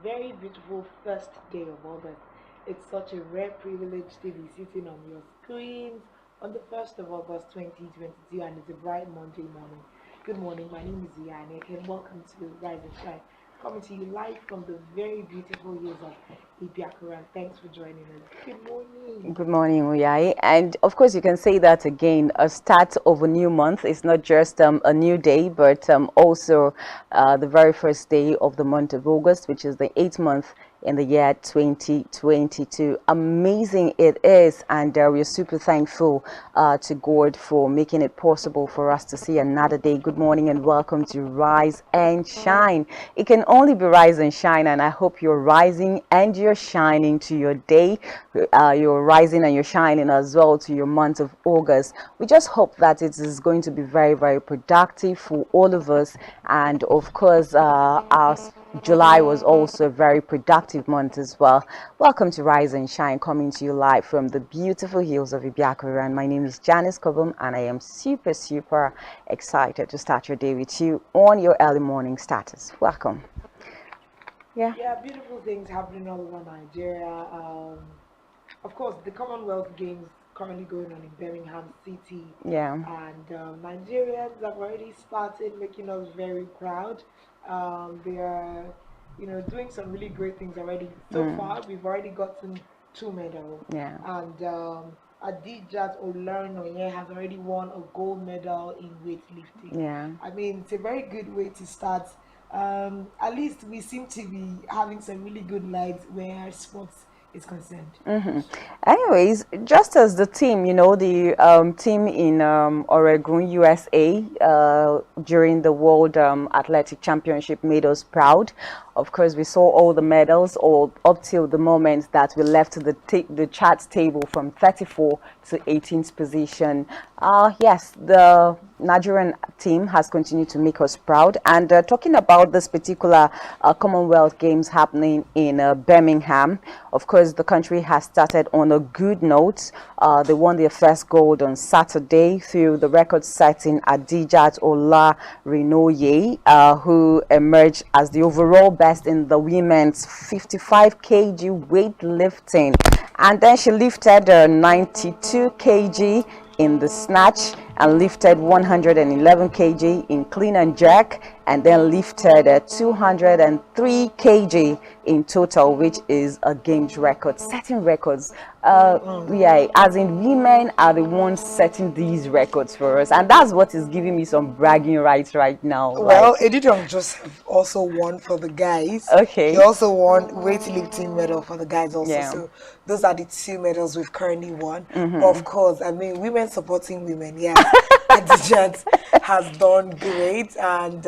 Very beautiful first day of August. It's such a rare privilege to be sitting on your screens on the 1st of August 2022, and it's a bright Monday morning. Good morning, my name is Yannick and welcome to Rise and Shine, coming to you live from the very beautiful hills of Ibiakura. Thanks for joining us. Good morning. Good morning, Uyai. And of course, you can say that again, a start of a new month is not just a new day, but also the very first day of the month of August, which is the 8th month in the year 2022. Amazing it is, and we're super thankful to God for making it possible for us to see another day. Good morning and welcome to Rise and Shine. It can only be rise and shine, and I hope you're rising and you're shining to your day. You're rising and you're shining as well to your month of August. We just hope that it is going to be very, very productive for all of us, and of course our July was also a very productive month as well. Welcome to Rise and Shine, coming to you live from the beautiful hills of Ibiakura. And my name is Janice Kobum, and I am super excited to start your day with you on your early morning status. Welcome. Yeah, beautiful things happening all over Nigeria. Of course, the Commonwealth Games currently going on in Birmingham City. Yeah. And Nigerians have already started making us very proud. They are, doing some really great things already. So far, we've already gotten 2 medals. Yeah. And Adijat Olorunnoye has already won a gold medal in weightlifting. Yeah. I mean, it's a very good way to start. At least we seem to be having some really good lives where sports is concerned. Anyways, just as the team, the team in Oregon, USA, during the World Athletic Championship made us proud. Of course, we saw all the medals, all up till the moment that we left the chart table from 34 to 18th position. Yes, the Nigerian team has continued to make us proud. And talking about this particular Commonwealth Games happening in Birmingham, of course, the country has started on a good note. They won their first gold on Saturday through the record-setting Adijat Olorunnoye, who emerged as the overall best in the women's 55 kg weightlifting. And then she lifted 92 kg in the snatch and lifted 111 kg in clean and jerk, and then lifted 203 kg in total, which is a games record, setting records. As in, women are the ones setting these records for us, and that's what is giving me some bragging rights right now. Well, Edidong Joseph also won for the guys. Okay. He also won weightlifting medal for the guys also. Yeah. So those are the 2 medals we've currently won. Of course, I mean, women supporting women. Yeah, Adijat has done great, and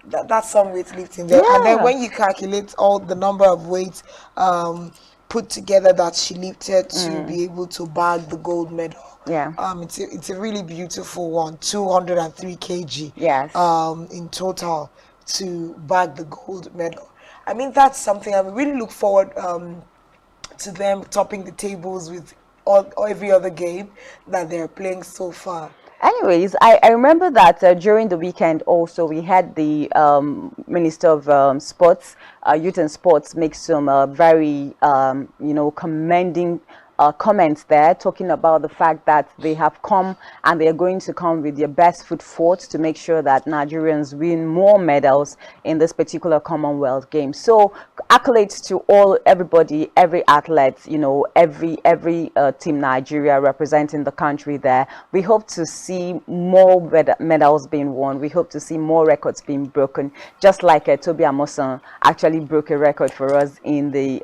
that's some weightlifting there. Yeah. And then when you calculate all the number of weights put together that she lifted to be able to bag the gold medal. Yeah. It's a really beautiful one, 203 kg. Yes. In total to bag the gold medal. I mean, that's something I really look forward to them topping the tables with every other game that they're playing so far. Anyways, I remember that during the weekend also we had the Minister of Sports, Youth and Sports make some very, commending comments there, talking about the fact that they have come and they are going to come with their best foot forward to make sure that Nigerians win more medals in this particular Commonwealth Games. So accolades to everybody, every athlete, every team Nigeria representing the country there. We hope to see more medals being won. We hope to see more records being broken, just like Toby Amosan actually broke a record for us in the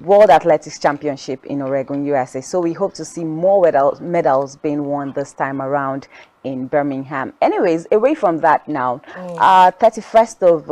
World Athletics Championship in Oregon, USA. So we hope to see more medals being won this time around in Birmingham. Anyways, away from that now, 31st of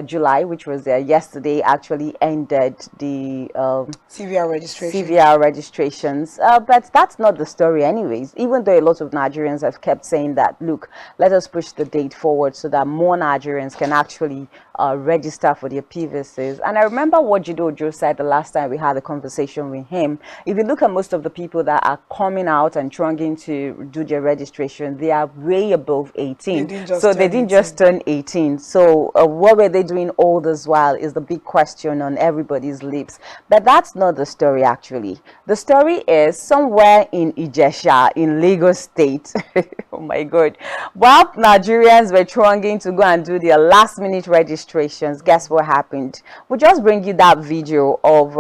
July, which was yesterday, actually ended the CVR registrations. But that's not the story anyways, even though a lot of Nigerians have kept saying that, look, let us push the date forward so that more Nigerians can actually register for their PVCs. And I remember what Jido said the last time we had a conversation with him. If you look at most of the people that are coming out and trying to do their registration, they are way above 18. They didn't just turn 18. So what were they doing all this while is the big question on everybody's lips. But that's not the story actually. The story is somewhere in Ijesha in Lagos State. Oh my God. While Nigerians were trying to go and do their last minute registrations, guess what happened? We'll just bring you that video of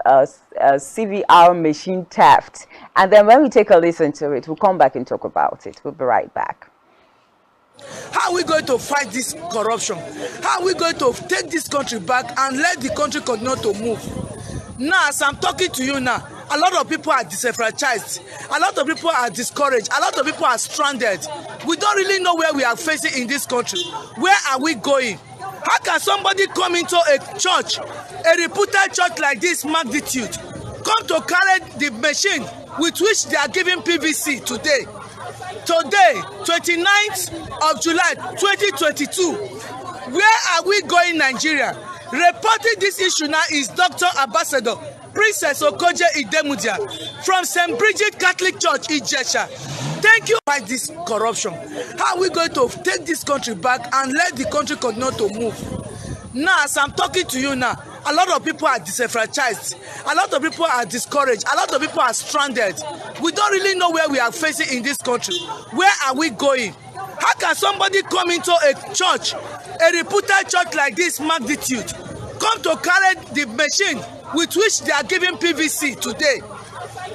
CVR machine theft, and then when we take a listen to it, we'll come back and talk about it. We'll be right back. How are we going to fight this corruption? How are we going to take this country back and let the country continue to move? Now, as I'm talking to you now, a lot of people are disenfranchised. A lot of people are discouraged. A lot of people are stranded. We don't really know where we are facing in this country. Where are we going? How can somebody come into a church, a reputed church like this magnitude, come to carry the machine with which they are giving PVC today? Today, 29th of July 2022, where are we going, Nigeria? Reporting this issue now is Dr. Ambassador Princess Okoje Idemudia from St. Bridget Catholic Church, Ijesha. Thank you. Fight this corruption. How are we going to take this country back and let the country continue to move? Now, as I'm talking to you now, a lot of people are disenfranchised. A lot of people are discouraged. A lot of people are stranded. We don't really know where we are facing in this country. Where are we going? How can somebody come into a church, a reputed church like this magnitude, come to carry the machine with which they are giving PVC today?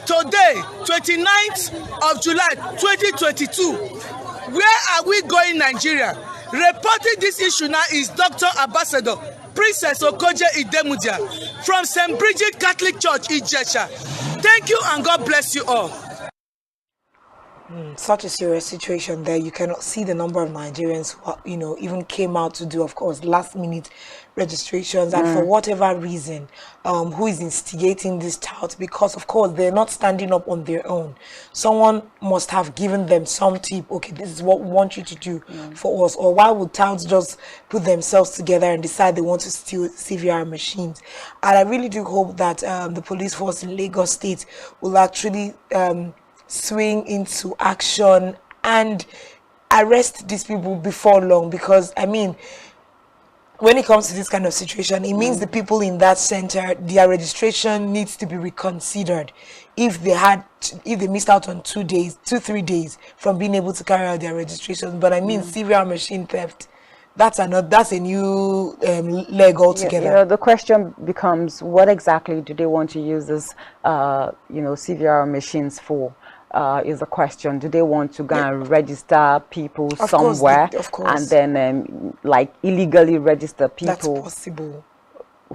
Today, 29th of July 2022, where are we going, Nigeria? Reporting this issue now is Dr. Ambassador Princess Okoje Idemudia from St. Bridget Catholic Church, Ijesha. Thank you and God bless you all. Such a serious situation there. You cannot see the number of Nigerians who, even came out to do, of course, last minute registrations, and for whatever reason, who is instigating this tout, because of course they're not standing up on their own. Someone must have given them some tip. Okay, this is what we want you to do for us. Or why would touts just put themselves together and decide they want to steal CVR machines? And I really do hope that the police force in Lagos State will actually swing into action and arrest these people before long, because I mean, when it comes to this kind of situation, it means the people in that center, their registration needs to be reconsidered if they missed out on 3 days from being able to carry out their registration. But I mean, CVR machine theft, that's a new leg altogether. The question becomes, what exactly do they want to use this CVR machines for? Is the question. Do they want to go and register people somewhere, of course, and then like illegally register people? That's possible.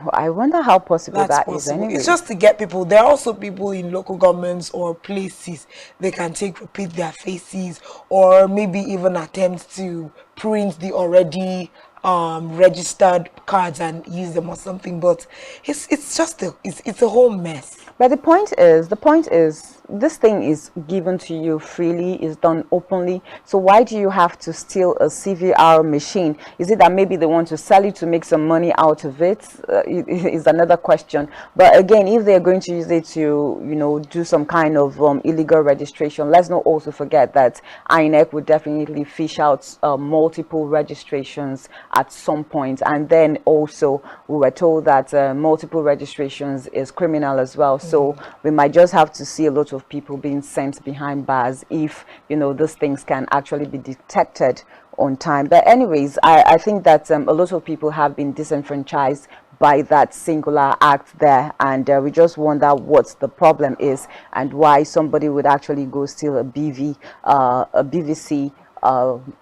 I wonder how possible that is anyway. It's just to get people. There are also people in local governments or places they can repeat their faces, or maybe even attempt to print the already registered cards and use them or something. But it's just it's a whole mess. But the point is this thing is given to you freely, is done openly. So why do you have to steal a CVR machine? Is it that maybe they want to sell it to make some money out of it? Is another question. But again, if they're going to use it to, do some kind of illegal registration, let's not also forget that INEC would definitely fish out multiple registrations at some point. And then also we were told that multiple registrations is criminal as well. So we might just have to see a lot of people being sent behind bars if these things can actually be detected on time. But anyways, I think that a lot of people have been disenfranchised by that singular act there, and we just wonder what the problem is and why somebody would actually go steal a BVC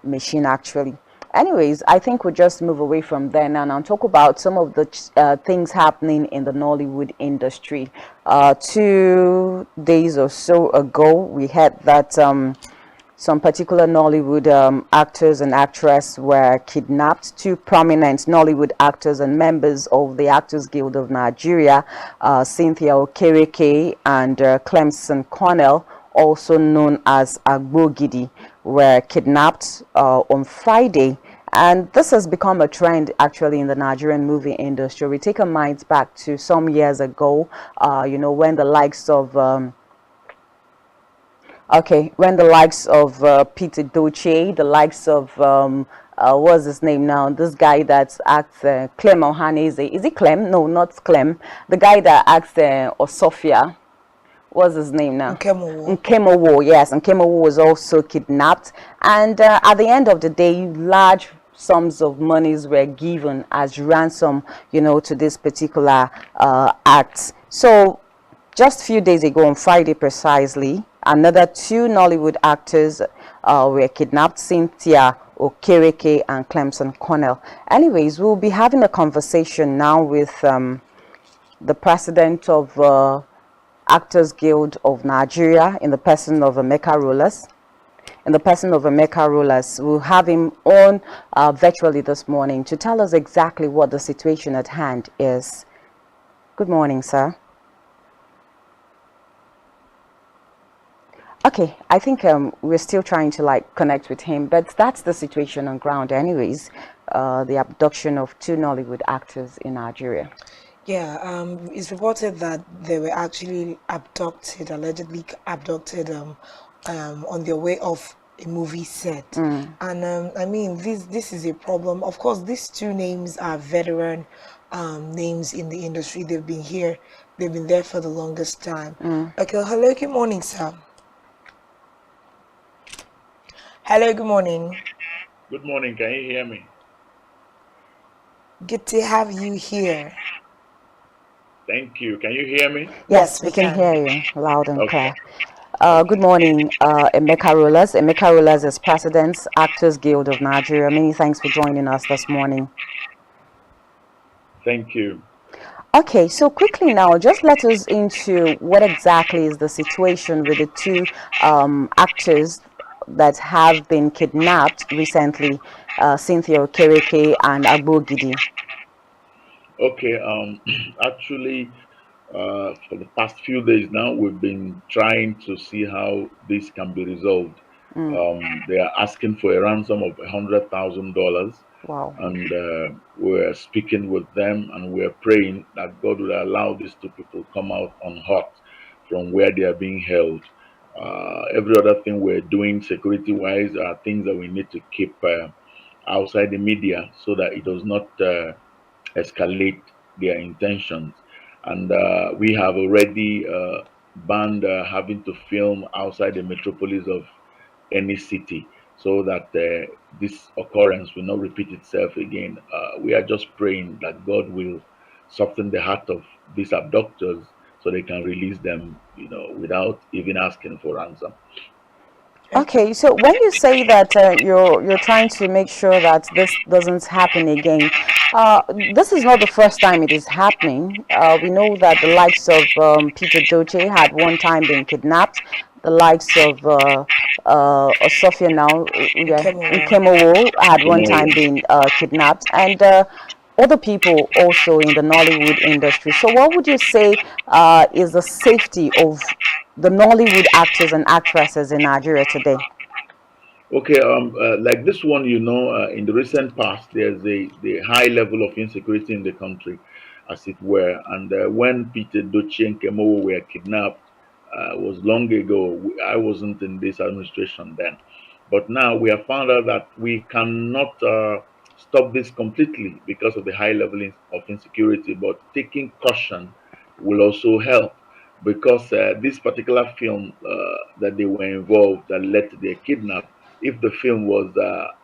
machine actually. Anyways, I think we'll just move away from there now and talk about some of the things happening in the Nollywood industry. 2 days or so ago, we heard that some particular Nollywood actors and actresses were kidnapped. Two prominent Nollywood actors and members of the Actors Guild of Nigeria, Cynthia Okereke and Clemson Cornell, also known as Agbogidi, were kidnapped on Friday. And this has become a trend actually in the Nigerian movie industry. We take our minds back to some years ago, when the likes of Peter Doche, the likes of what's his name now? This guy that acts Clem Ohaneze. Is it Clem? No, not Clem. The guy that acts Osofia. What's his name now? Nkemowo, yes. Nkemowo was also kidnapped. And at the end of the day, large sums of monies were given as ransom, to this particular act. So just a few days ago, on Friday precisely, another two Nollywood actors were kidnapped, Cynthia Okereke and Clemson Cornell. Anyways, we'll be having a conversation now with the president of Actors Guild of Nigeria in the person of Emeka Rollers. We'll have him on virtually this morning to tell us exactly what the situation at hand is. Good morning, sir. Okay, I think we're still trying to connect with him, but that's the situation on ground anyways, the abduction of two Nollywood actors in Nigeria. Yeah, it's reported that they were actually allegedly abducted on their way off a movie set. And I mean, this is a problem. Of course, these two names are veteran names in the industry. They've been there for the longest time. Okay, hello, good morning, sir. Hello, good morning. Good morning. Can you hear me? Good to have you here. Thank you. Can you hear me? Yes, we can hear you loud and clear. Good morning, Emeka Rollers. Emeka Rollers is President, Actors Guild of Nigeria. Many thanks for joining us this morning. Thank you. Okay, so quickly now, just let us into what exactly is the situation with the two actors that have been kidnapped recently, Cynthia Okereke and Agbogidi. Okay, actually, for the past few days now, we've been trying to see how this can be resolved. They are asking for a ransom of $100,000. Wow. And we're speaking with them, and we're praying that God will allow these two people come out unhurt from where they are being held. Every other thing we're doing security-wise are things that we need to keep outside the media so that it does not escalate their intentions. And we have already banned having to film outside the metropolis of any city so that this occurrence will not repeat itself again. We are just praying that God will soften the heart of these abductors so they can release them, without even asking for ransom. Okay, so when you say that you're trying to make sure that this doesn't happen again, this is not the first time it is happening. We know that the likes of Peter Doche had one time been kidnapped. The likes of Osofia now, Nkemowo had one time been kidnapped, and other people also in the Nollywood industry. So what would you say is the safety of the Nollywood actors and actresses in Nigeria today? Okay, like this one, in the recent past, there's the high level of insecurity in the country, as it were. And when Peter Doche and Kemowo were kidnapped, was long ago. I wasn't in this administration then. But now we have found out that we cannot stop this completely because of the high level of insecurity, but taking caution will also help, because this particular film that they were involved that led to their kidnap, if the film was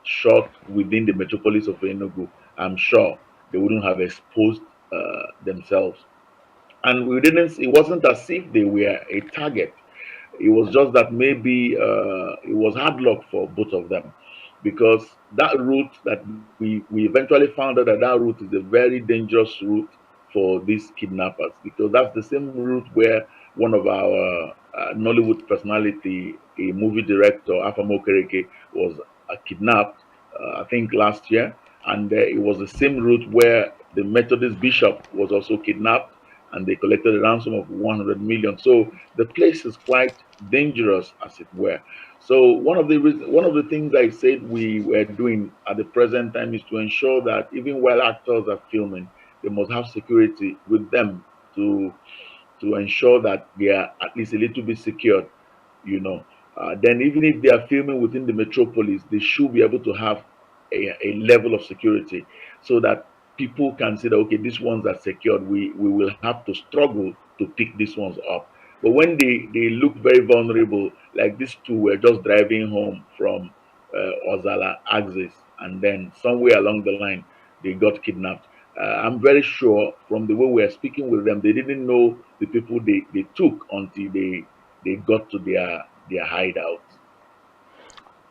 shot within the metropolis of Enugu, I'm sure they wouldn't have exposed themselves. And it wasn't as if they were a target. It was just that maybe it was hard luck for both of them, because that route that we eventually found out that route is a very dangerous route for these kidnappers, because that's the same route where one of our Nollywood personality, a movie director, Afamo Kereke, was kidnapped, I think last year, and it was the same route where the Methodist bishop was also kidnapped, and they collected a ransom of 100 million. So the place is quite dangerous, as it were. So one of the things I said we were doing at the present time is to ensure that even while actors are filming, they must have security with them to ensure that they are at least a little bit secured, you know. Then even if they are filming within the metropolis, they should be able to have a level of security so that people can say that okay, these ones are secured. We will have to struggle to pick these ones up. But when they look very vulnerable, like these two were just driving home from Ozala Axis, and then somewhere along the line they got kidnapped. I'm very sure from the way we are speaking with them, they didn't know the people they took until they got to their hideout.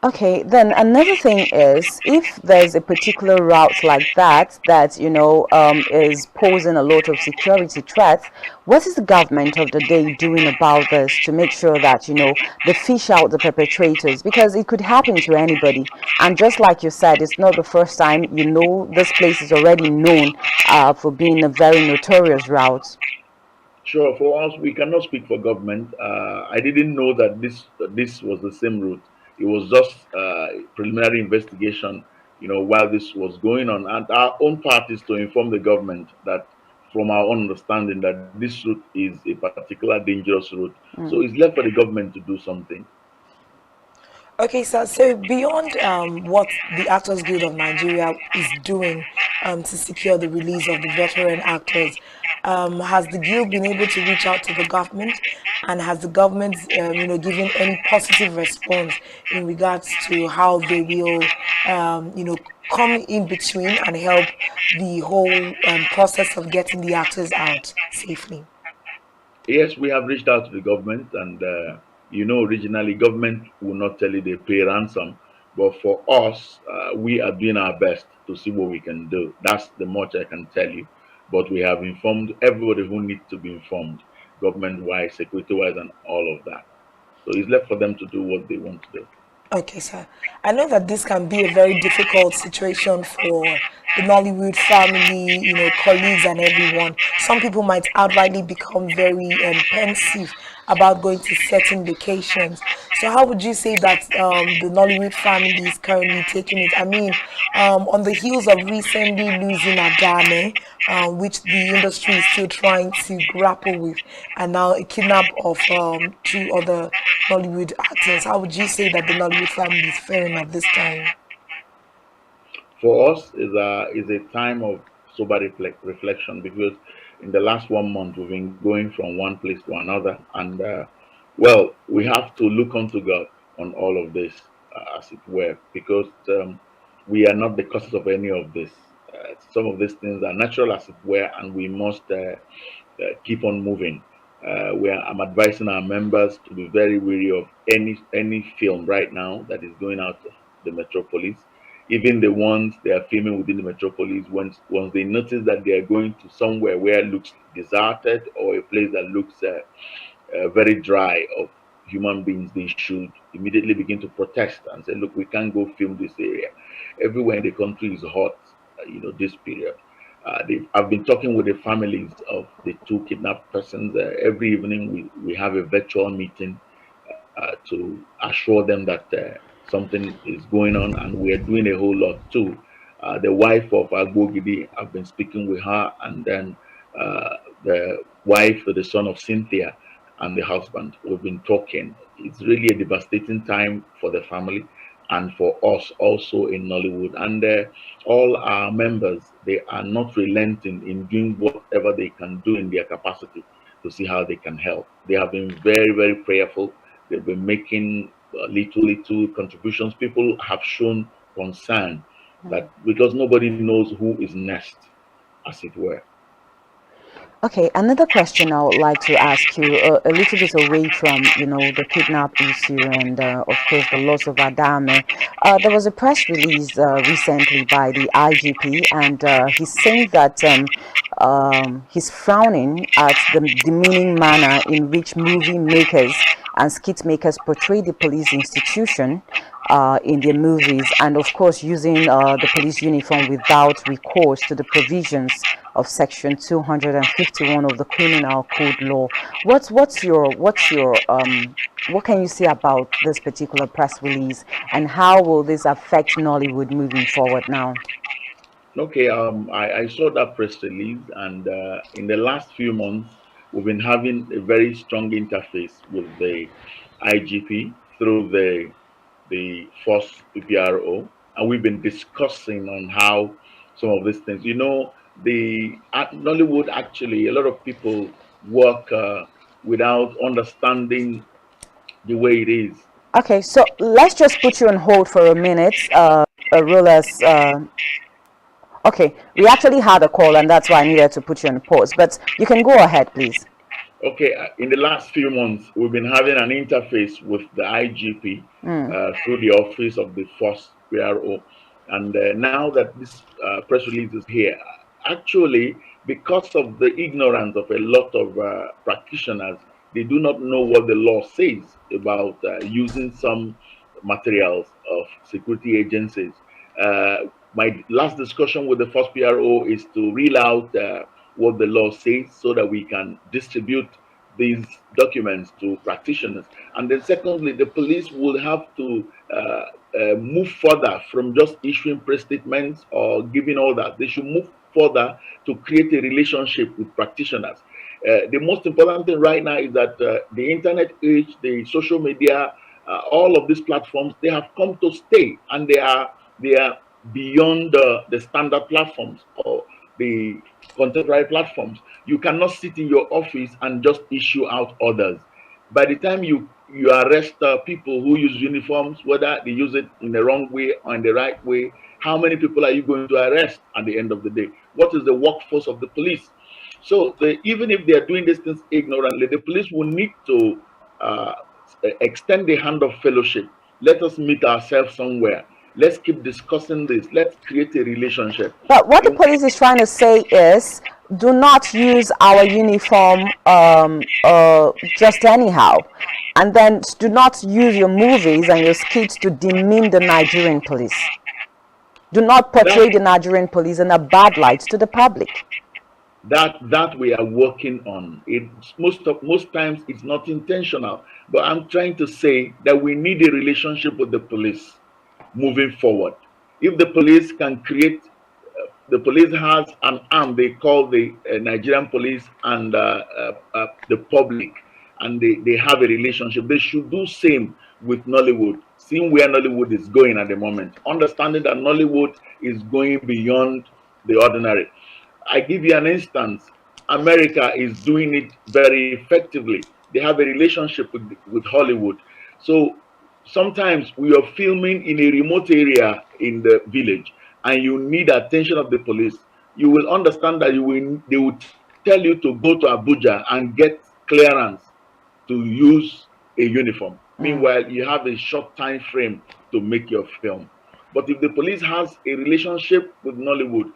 Okay, then another thing is if there's a particular route like that that is posing a lot of security threats, what is the government of the day doing about this to make sure that they fish out the perpetrators? Because it could happen to anybody, and just like you said, it's not the first time. This place is already known for being a very notorious route. Sure, for us, we cannot speak for government. I didn't know that this was the same route. It was just preliminary investigation, while this was going on, and our own part is to inform the government that, from our own understanding, that this route is a particular dangerous route. So Mm. it's left for the government to do something. Okay, sir. So beyond what the Actors Guild of Nigeria is doing to secure the release of the veteran actors, has the guild been able to reach out to the government, and has the government, given any positive response in regards to how they will, come in between and help the whole process of getting the actors out safely? Yes, we have reached out to the government, and originally government will not tell you they pay ransom, but for us, we are doing our best to see what we can do. That's the much I can tell you. But we have informed everybody who needs to be informed, government-wise, security-wise, and all of that. So it's left for them to do what they want to do. Okay, sir. I know that this can be a very difficult situation for the Nollywood family, colleagues and everyone. Some people might outrightly become very pensive about going to certain vacations. So how would you say that the Nollywood family is currently taking it? I mean, on the heels of recently losing Adame, which the industry is still trying to grapple with, and now a kidnap of two other Nollywood actors. How would you say that the Nollywood family is faring at this time? For us is a time of sober reflection, because in the last 1 month we've been going from one place to another, and well, we have to look unto God on all of this, as it were, because we are not the causes of any of this. Some of these things are natural, as it were, and we must keep on moving. I'm advising our members to be very wary of any film right now that is going out of the metropolis. Even the ones they are filming within the metropolis, once they notice that they are going to somewhere where it looks deserted, or a place that looks very dry of human beings, they should immediately begin to protest and say, look, we can't go film this area. Everywhere in the country is hot, this period. I've been talking with the families of the two kidnapped persons. Every evening, we have a virtual meeting to assure them that something is going on, and we are doing a whole lot too. The wife of Agbogidi, I've been speaking with her, and then the wife of the son of Cynthia and the husband. We've been talking. It's really a devastating time for the family and for us also in Nollywood. And all our members, they are not relenting in doing whatever they can do in their capacity to see how they can help. They have been very, very prayerful. They've been making little contributions. People have shown concern that because nobody knows who is next, as it were. Okay, another question I would like to ask you, a little bit away from, the kidnap issue and, of course, the loss of Adame. There was a press release recently by the IGP, and he's saying that he's frowning at the demeaning manner in which movie makers and skit makers portray the police institution in their movies, and of course using the police uniform without recourse to the provisions of section 251 of the criminal code law. What can you say about this particular press release, and how will this affect Nollywood moving forward now? Okay, I saw that press release, and in the last few months, we've been having a very strong interface with the IGP through the first PPRO, and we've been discussing on how some of these things. The at Nollywood, actually, a lot of people work without understanding the way it is. Okay, so let's just put you on hold for a minute, Rulers. Okay, we actually had a call, and that's why I needed to put you on pause. But you can go ahead, please. Okay, in the last few months, we've been having an interface with the IGP through the office of the first PRO. And now that this press release is here, actually, because of the ignorance of a lot of practitioners, they do not know what the law says about using some materials of security agencies. My last discussion with the first PRO is to reel out what the law says so that we can distribute these documents to practitioners. And then secondly, the police will have to move further from just issuing press statements or giving all that. They should move further to create a relationship with practitioners. The most important thing right now is that the internet age, the social media, all of these platforms, they have come to stay, and they are beyond the standard platforms or the contemporary platforms. You cannot sit in your office and just issue out orders. By the time you arrest people who use uniforms, whether they use it in the wrong way or in the right way, how many people are you going to arrest at the end of the day? What is the workforce of the police? So even if they are doing these things ignorantly, the police will need to extend the hand of fellowship. Let us meet ourselves somewhere. Let's keep discussing this. Let's create a relationship. But what the police is trying to say is, do not use our uniform just anyhow. And then do not use your movies and your skits to demean the Nigerian police. Do not portray the Nigerian police in a bad light to the public. That we are working on. Most times it's not intentional, but I'm trying to say that we need a relationship with the police moving forward. If the police can create, the police has an arm they call the Nigerian police and the public, and they have a relationship. They should do same with Nollywood, seeing where Nollywood is going at the moment, understanding that Nollywood is going beyond the ordinary. I give you an instance. America is doing it very effectively. They have a relationship with Hollywood. So sometimes we are filming in a remote area in the village and you need attention of the police. You will understand that they will tell you to go to Abuja and get clearance to use a uniform. Meanwhile, you have a short time frame to make your film. But if the police has a relationship with Nollywood,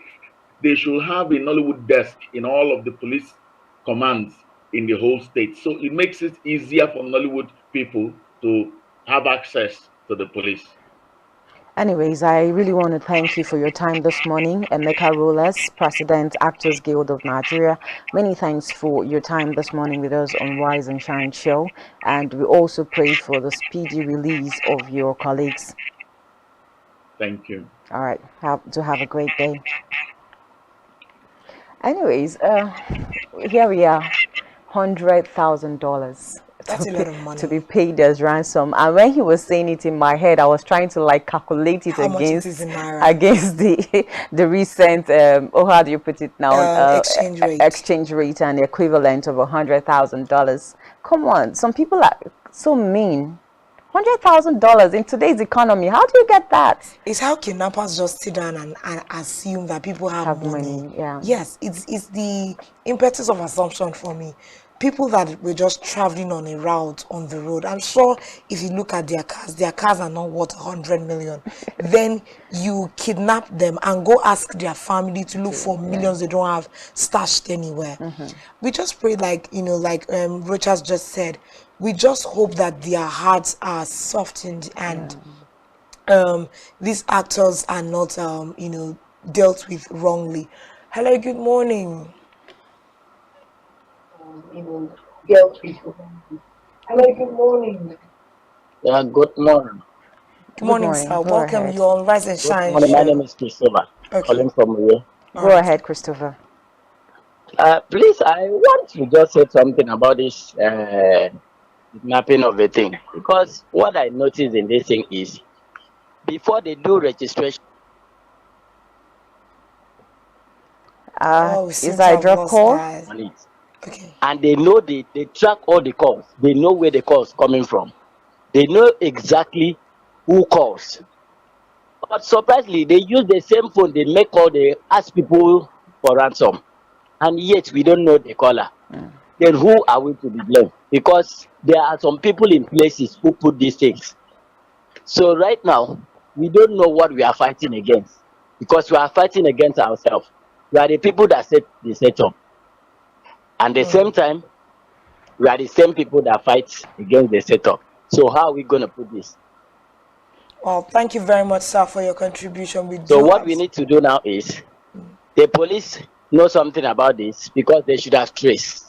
they should have a Nollywood desk in all of the police commands in the whole state. So it makes it easier for Nollywood people to have access to the police. Anyways, I really want to thank you for your time this morning, Emeka Rollers, President, Actors Guild of Nigeria. Many thanks for your time this morning with us on Rise and Shine Show. And we also pray for the speedy release of your colleagues. Thank you. All right. Have a great day. Anyways, here we are, $100,000. That's a lot of money to be paid as ransom. And when he was saying it in my head, I was trying to like calculate it against the recent how do you put it now, exchange rate and the equivalent of $100,000. Come on, some people are so mean. $100,000 in today's economy. How do you get that? It's how kidnappers just sit down and assume that people have money. Yeah. Yes, it's the impetus of assumption for me. People that were just traveling on a route on the road. I'm sure if you look at their cars are not worth 100 million. Then you kidnap them and go ask their family to look for millions they don't have stashed anywhere. We just pray, like Rochas just said, we just hope that their hearts are softened and these actors are not dealt with wrongly. Hello, good morning. Dealt with wrongly. Hello, good morning. Yeah, good morning. Good morning, sir. Go Welcome. ahead. You're on Rise and Good Shine. morning. My show. name is Christopher, calling from here. Go ahead, Christopher. Please, I want to just say something about this kidnapping of a thing, because what I noticed in this thing is before they do registration, We seem Is to that a have drop lost call? guys. on it, Okay. and they know they track all the calls. They know where the calls coming from. They know exactly who calls. But surprisingly, they use the same phone. They make call. They ask people for ransom, and yet we don't know the caller. Then who are we to be blamed? Because there are some people in places who put these things. So right now, we don't know what we are fighting against, because we are fighting against ourselves. We are the people that set the setup, and at the same time, we are the same people that fight against the setup. So how are we going to put this? Well, thank you very much, sir, for your contribution. We So do what have we need to do now is the police know something about this, because they should have traced.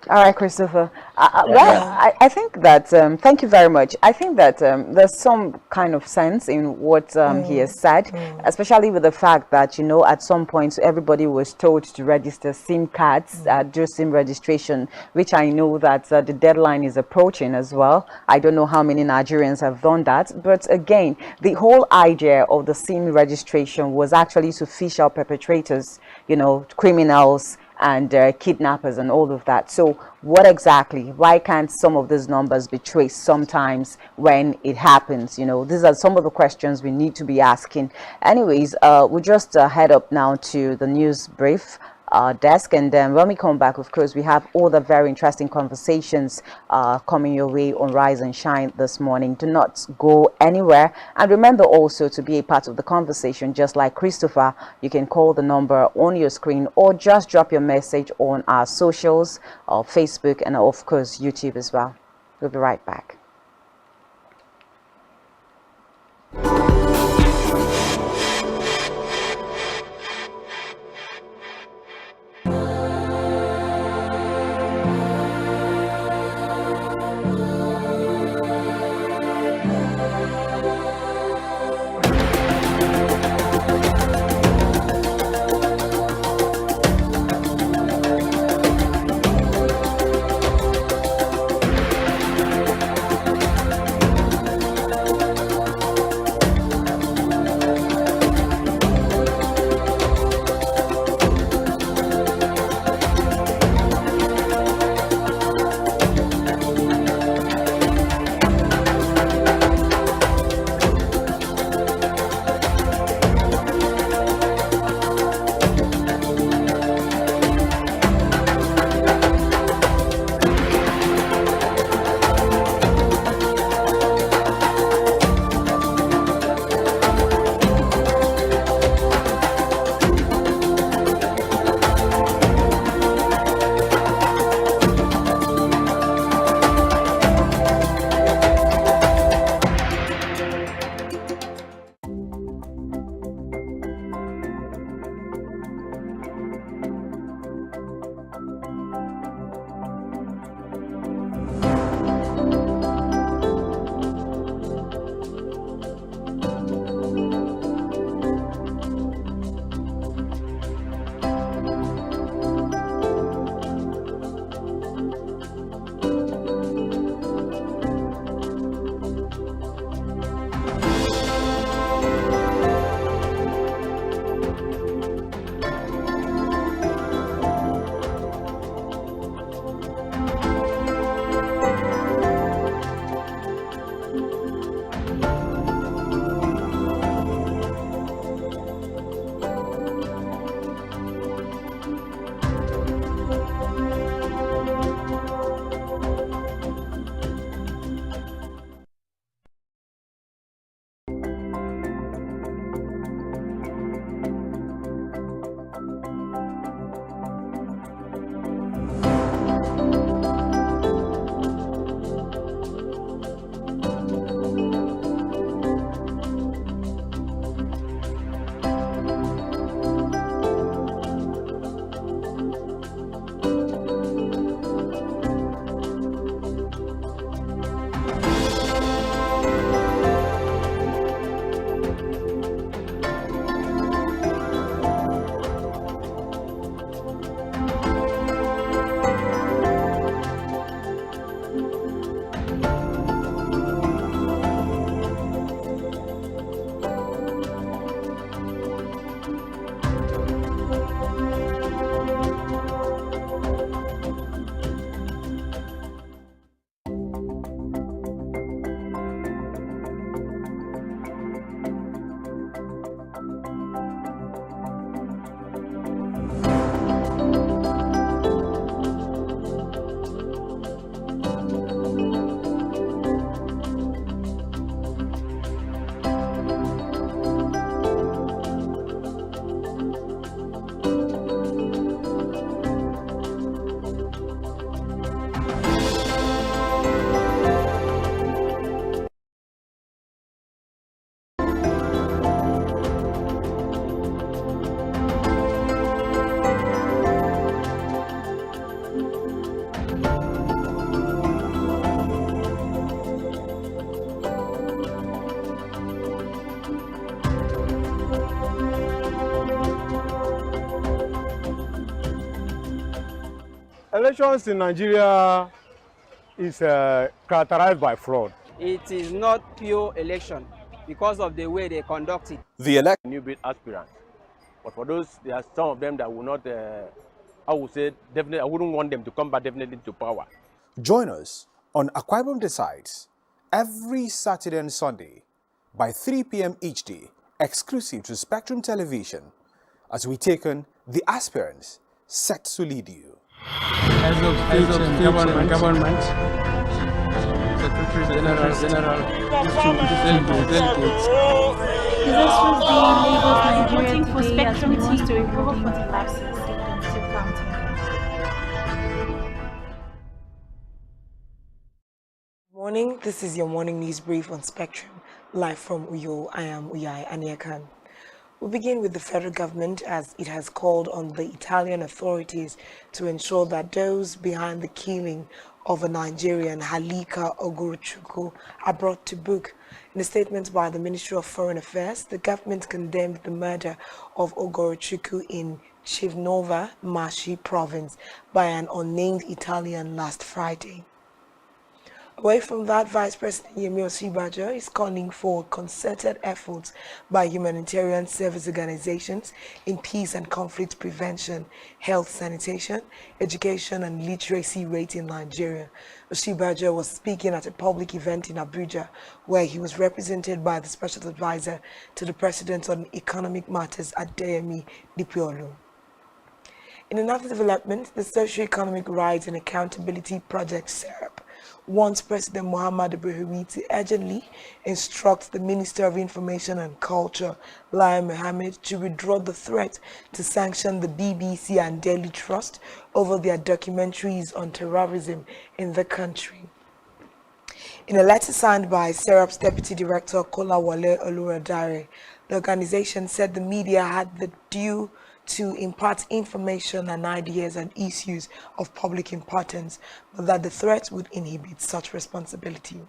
All right, Christopher. Yeah. I think that, thank you very much. I think that there's some kind of sense in what he has said, especially with the fact that, at some point everybody was told to register SIM cards, do SIM registration, which I know that the deadline is approaching as well. I don't know how many Nigerians have done that. But again, the whole idea of the SIM registration was actually to fish out perpetrators, criminals, and kidnappers and all of that. So what exactly, why can't some of these numbers be traced sometimes when it happens? These are some of the questions we need to be asking. Anyways, we'll just head up now to the news brief desk, and then when we come back, of course, we have all the very interesting conversations coming your way on Rise and Shine this morning. Do not go anywhere, and remember also to be a part of the conversation. Just like Christopher, you can call the number on your screen or just drop your message on our socials, Facebook, and of course YouTube as well. We'll be right back. Elections in Nigeria is characterized by fraud. It is not pure election because of the way they conduct it. The elect new bid aspirants, but for those, there are some of them that will not. I would say definitely, I wouldn't want them to come back definitely to power. Join us on Akwa Ibom Decides every Saturday and Sunday by 3 p.m. each day, exclusive to Spectrum Television, as we take on the aspirants set to lead you. As of government, Secretary General, delegates. This was the voting for Spectrum TV to improve 45 seats to counting. Morning, this is your morning news brief on Spectrum, live from Uyo. I am Uyai Aniakan. We begin with the federal government as it has called on the Italian authorities to ensure that those behind the killing of a Nigerian, Halika Ogorchukwu, are brought to book. In a statement by the Ministry of Foreign Affairs, the government condemned the murder of Ogorchukwu in Chivnova, Mashi province by an unnamed Italian last Friday. Away from that, Vice President Yemi Osinbajo is calling for concerted efforts by humanitarian service organizations in peace and conflict prevention, health sanitation, education and literacy rate in Nigeria. Osinbajo was speaking at a public event in Abuja where he was represented by the Special Advisor to the President on Economic Matters, Adeyemi Dipiolu. In another development, the Socio-Economic Rights and Accountability Project, SERP, wants President Muhammadu Buhari to urgently instruct the Minister of Information and Culture, Lai Mohammed, to withdraw the threat to sanction the BBC and Daily Trust over their documentaries on terrorism in the country. In a letter signed by SERAP's Deputy Director Kolawole Oluradare, the organization said the media had the due to impart information and ideas on issues of public importance, but that the threat would inhibit such responsibility.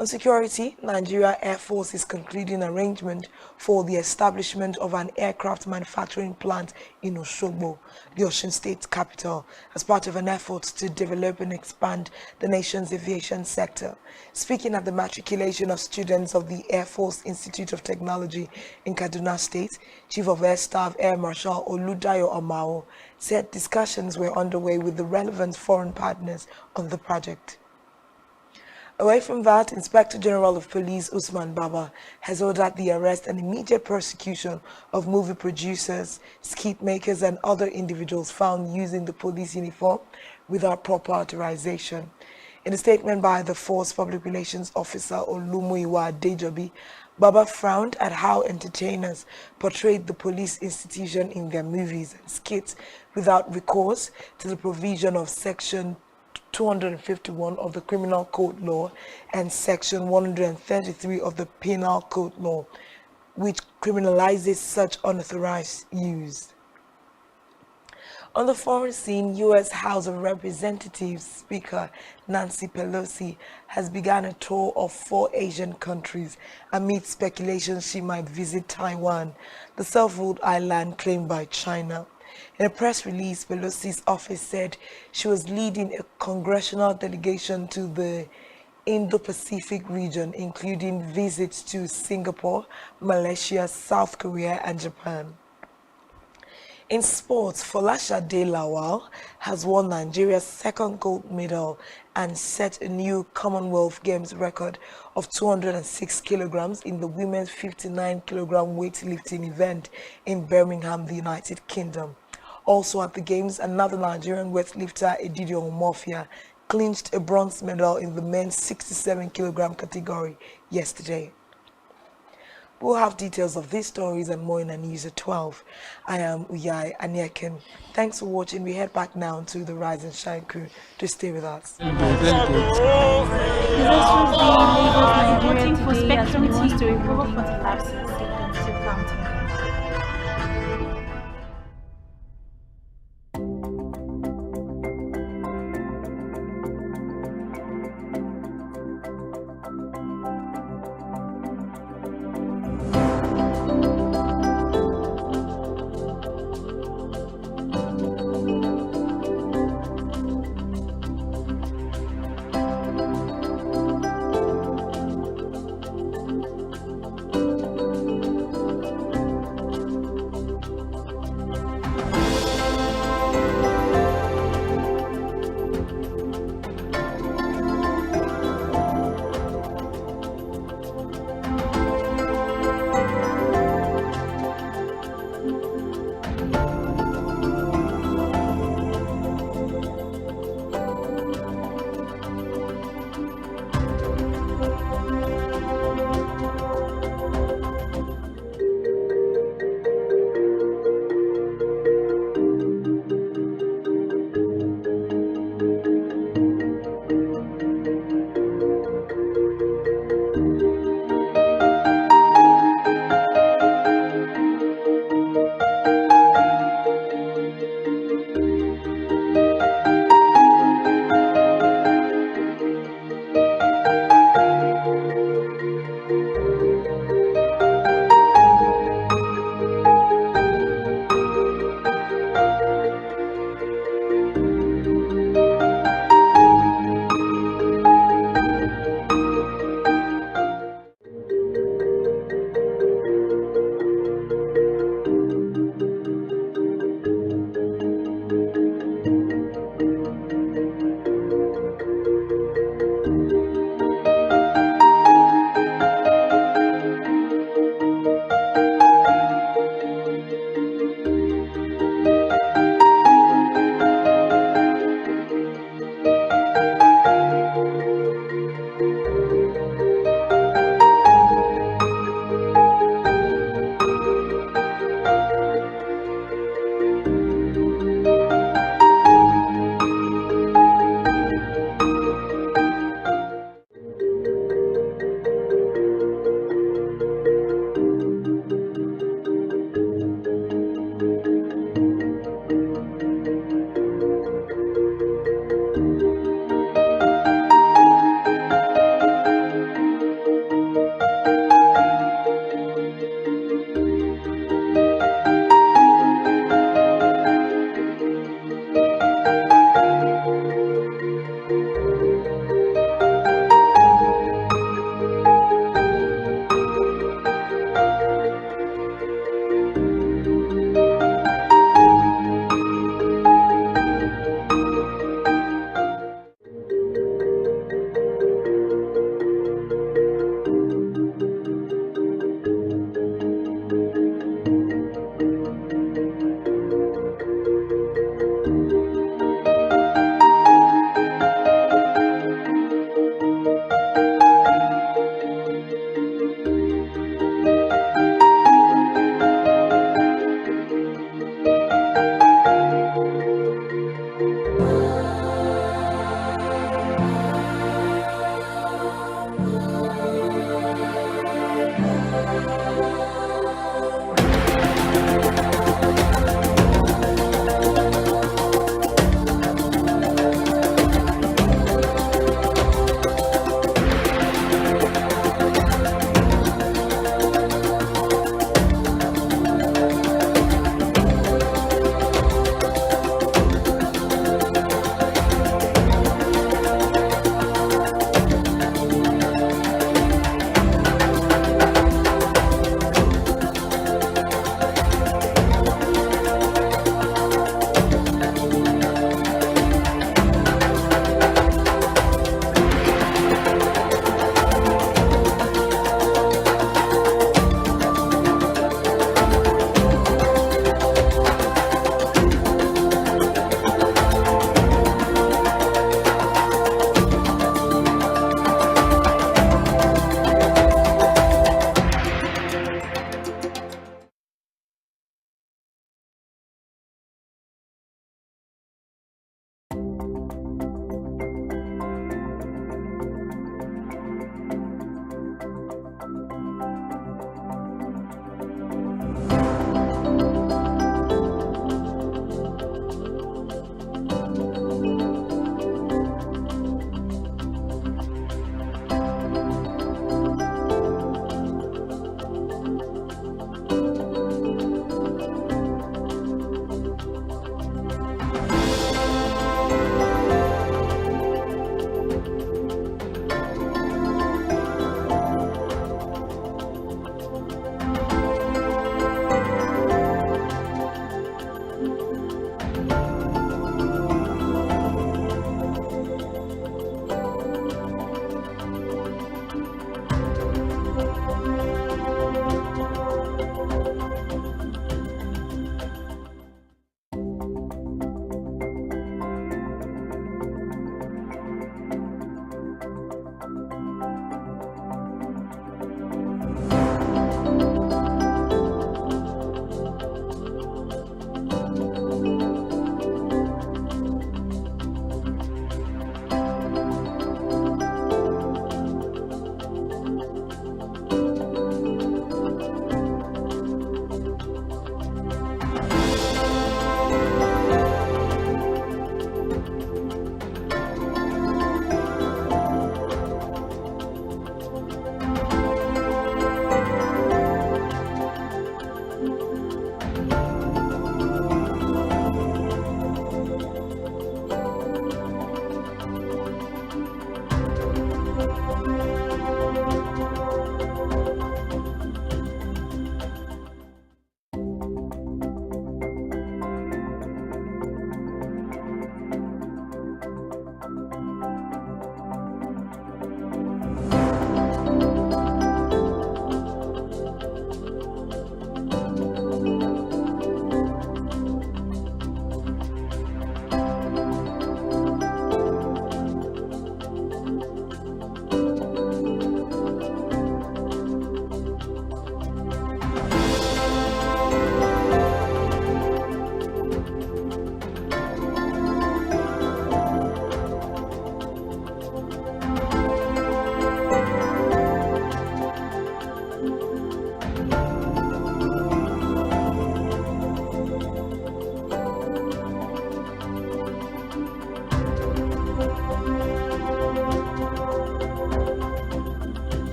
On security, Nigeria Air Force is concluding arrangement for the establishment of an aircraft manufacturing plant in Osogbo, the Osun State capital, as part of an effort to develop and expand the nation's aviation sector. Speaking at the matriculation of students of the Air Force Institute of Technology in Kaduna State, Chief of Air Staff Air Marshal Oludayo Amao said discussions were underway with the relevant foreign partners on the project. Away from that, Inspector General of Police Usman Baba has ordered the arrest and immediate prosecution of movie producers, skit makers and other individuals found using the police uniform without proper authorization. In a statement by the Force Public Relations Officer Olumuyiwa Dejobi, Baba frowned at how entertainers portrayed the police institution in their movies and skits without recourse to the provision of Section 251 of the Criminal Code Law and Section 133 of the Penal Code Law, which criminalizes such unauthorized use. On the foreign scene, U.S. House of Representatives Speaker Nancy Pelosi has begun a tour of 4 Asian countries amid speculation she might visit Taiwan, the self-ruled island claimed by China. In a press release, Pelosi's office said she was leading a congressional delegation to the Indo-Pacific region, including visits to Singapore, Malaysia, South Korea, and Japan. In sports, Folashade Lawal has won Nigeria's second gold medal and set a new Commonwealth Games record of 206 kilograms in the women's 59-kilogram weightlifting event in Birmingham, the United Kingdom. Also at the Games, another Nigerian weightlifter, Edidion Mofia, clinched a bronze medal in the men's 67-kilogram category yesterday. We'll have details of these stories and more in our news at 12. I am Uyai Aniaken. Thanks for watching. We head back now to the Rise and Shine crew to stay with us. This was the voting for Spectrum TV to improve 45 seats to counting.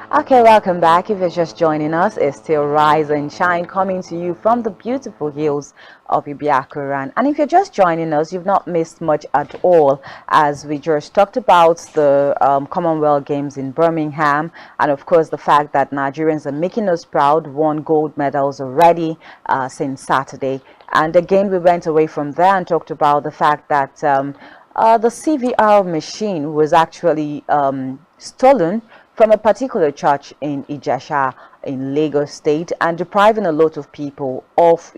Okay, welcome back. If you're just joining us, it's still Rise and Shine coming to you from the beautiful hills of Ibiakuran. And if you're just joining us, you've not missed much at all, as we just talked about the Commonwealth Games in Birmingham, and of course the fact that Nigerians are making us proud, won gold medals already since Saturday. And again, we went away from there and talked about the fact that the CVR machine was actually stolen from a particular church in Ijesha in Lagos State, and depriving a lot of people of,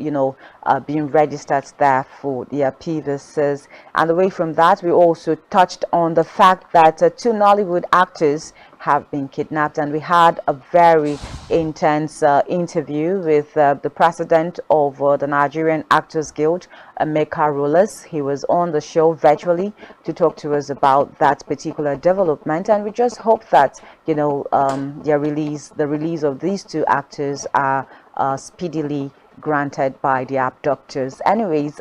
being registered there for their PVCs. And away from that, we also touched on the fact that 2 Nollywood actors have been kidnapped, and we had a very intense interview with the president of the Nigerian Actors Guild, Emeka Rollers. He was on the show virtually to talk to us about that particular development, and we just hope that the release of these 2 actors are speedily granted by the abductors. Anyways,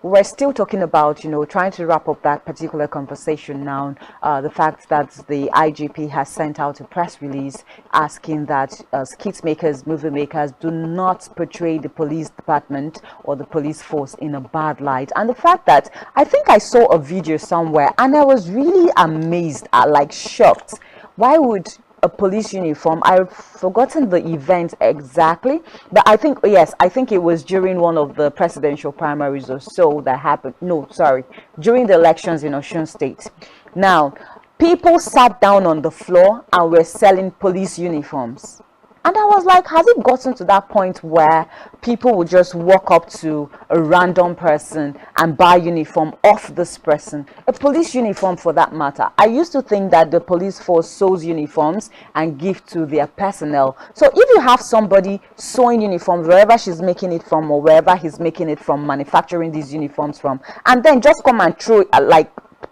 we're still talking about, trying to wrap up that particular conversation now. The fact that the IGP has sent out a press release asking that skit makers, movie makers do not portray the police department or the police force in a bad light. And the fact that I think I saw a video somewhere and I was really amazed, shocked. Why would a police uniform, I've forgotten the event exactly, but I think it was during one of the presidential primaries or so that happened. No, sorry, during the elections in Osun State. Now, people sat down on the floor and were selling police uniforms. And I was like, has it gotten to that point where people would just walk up to a random person and buy uniform off this person? A police uniform, for that matter. I used to think that the police force sews uniforms and give to their personnel. So if you have somebody sewing uniforms wherever she's making it from, or wherever he's making it from, manufacturing these uniforms from, and then just come and throw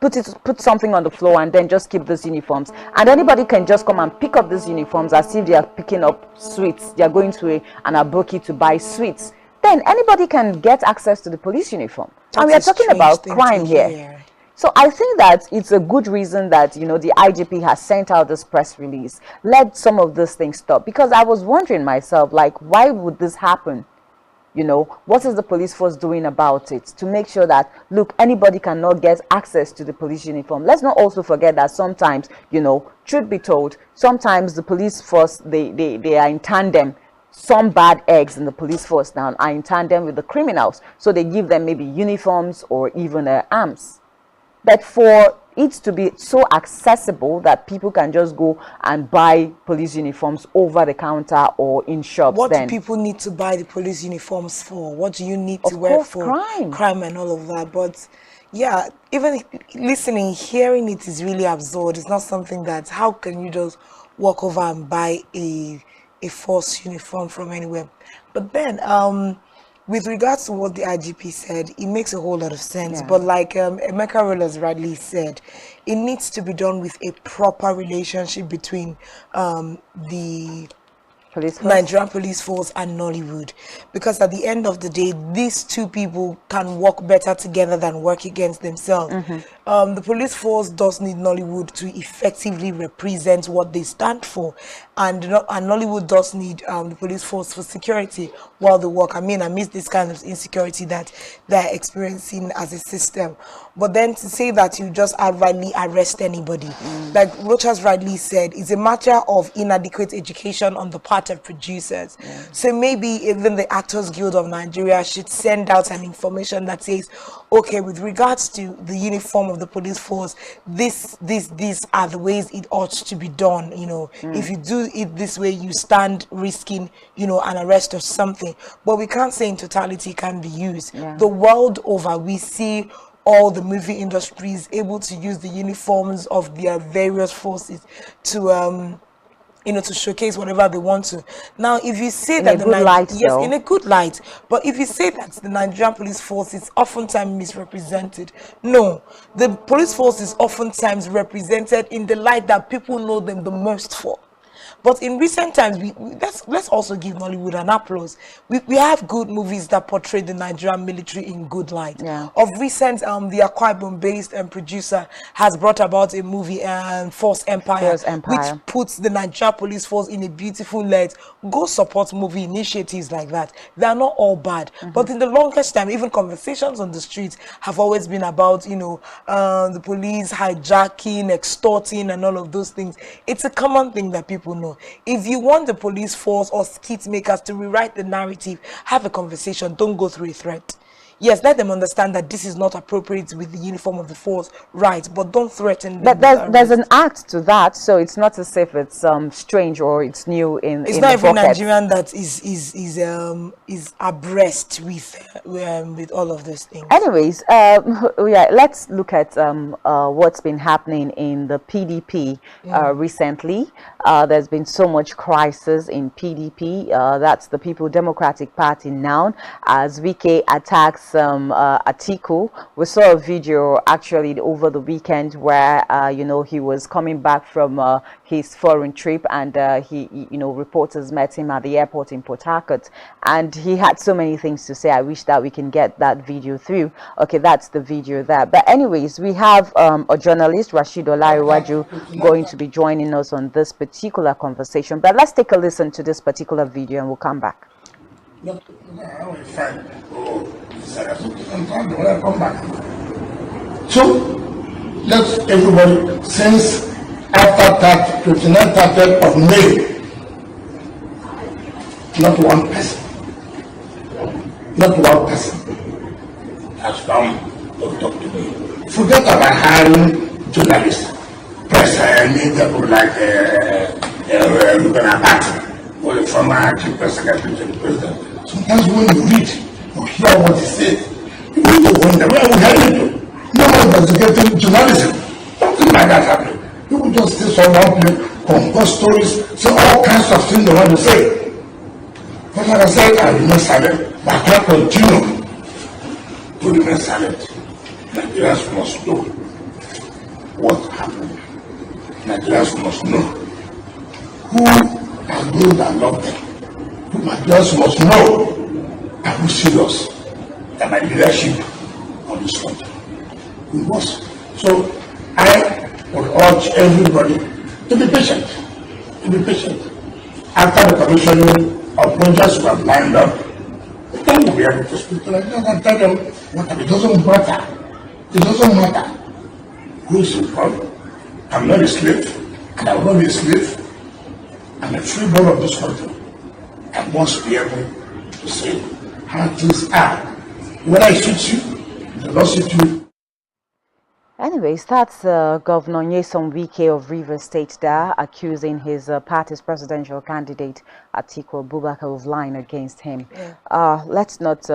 put something on the floor and then just keep these uniforms, and anybody can just come and pick up these uniforms as if they are picking up sweets. They are going to an aboki to buy sweets. Then anybody can get access to the police uniform. And we are talking about crime here. So I think that it's a good reason that the IGP has sent out this press release. Let some of these things stop, because I was wondering myself, why would this happen? What is the police force doing about it to make sure that, look, anybody cannot get access to the police uniform? Let's not also forget that sometimes, truth be told, sometimes the police force, they are in tandem. Some bad eggs in the police force now are in tandem with the criminals. So they give them maybe uniforms or even arms. But for it to be so accessible that people can just go and buy police uniforms over the counter or in shops, what do people need to buy the police uniforms for? What do you need to wear for? Crime and all of that. But yeah, even listening, hearing it is really absurd. It's not something that, how can you just walk over and buy a force uniform from anywhere? But then with regards to what the IGP said, it makes a whole lot of sense. Yeah. But like Emeka Rollers rightly said, it needs to be done with a proper relationship between the Nigerian police force and Nollywood, because at the end of the day, these 2 people can work better together than work against themselves. The police force does need Nollywood to effectively represent what they stand for, and Nollywood does need the police force for security while they work. I mean, amidst this kind of insecurity that they're experiencing as a system. But then to say that you just outrightly arrest anybody, like Rochas rightly said, is a matter of inadequate education on the part of producers. So maybe even the Actors Guild of Nigeria should send out an information that says, okay, with regards to the uniform of the police force, these are the ways it ought to be done. If you do it this way, you stand risking an arrest or something. But we can't say in totality it can be used. The world over, we see all the movie industries able to use the uniforms of their various forces to to showcase whatever they want to. Now, if you say that in a good light, but if you say that the Nigerian police force is oftentimes misrepresented, no, the police force is oftentimes represented in the light that people know them the most for. But in recent times, let's also give Nollywood an applause. We have good movies that portray the Nigerian military in good light. Yeah. Of recent, the Akwa Ibom-based producer has brought about a movie, Force Empire, Force Empire. which puts the Nigerian police force in a beautiful light. Go support movie initiatives like that. They are not all bad, but in the longest time, even conversations on the streets have always been about, the police hijacking, extorting, and all of those things. It's a common thing that people know. If you want the police force or skit makers to rewrite the narrative, have a conversation. Don't go through a threat. Yes, let them understand that this is not appropriate with the uniform of the force, right? But don't threaten them. But there's an act to that, so it's not as if it's strange or it's new in. It's in not the every bucket. Nigerian that is abreast with all of those things. Anyways, yeah, let's look at what's been happening in the PDP recently. There's been so much crisis in PDP. That's the People Democratic Party now, as Wike attacks Atiku. We saw a video actually over the weekend where he was coming back from his foreign trip, and reporters met him at the airport in Port Harcourt, and he had so many things to say. I wish that we can get that video through. Okay, that's the video there. But anyways, we have a journalist, Rashid Olaiwaju, going to be joining us on this particular conversation. But let's take a listen to this particular video and we'll come back. So let everybody, since after 29th, 30th of May, not one person has come to talk to me. Forget about hiring journalists, press, media people like Ruben Abati, or the former chief press secretary to the president. Sometimes when you read or hear what he says, you need to wonder where we headed to. No one investigating journalism. Something like that happening. People just stay so one place, compose stories, say all kinds of things they want to say. But like I said, I remain silent. But I can't continue to remain silent. Nigerians must know what happened. Nigerians must know who are those that love them. Nigerians must know that we serious, that my leadership on this country. We must. So I would urge everybody to be patient. To be patient. After the commissioning of projects we have lined up, then we'll be able to speak to them and tell them what it doesn't matter. It doesn't matter who is involved. I'm not a slave, and I will not be a slave. I'm a free born of this country. I must be able to say how things are. Whether it suits you, it does not suit you. Anyways, that's Governor Nyesom Wike of Rivers State there, accusing his party's presidential candidate Atiku Abubakar of lying against him. Yeah. Let's not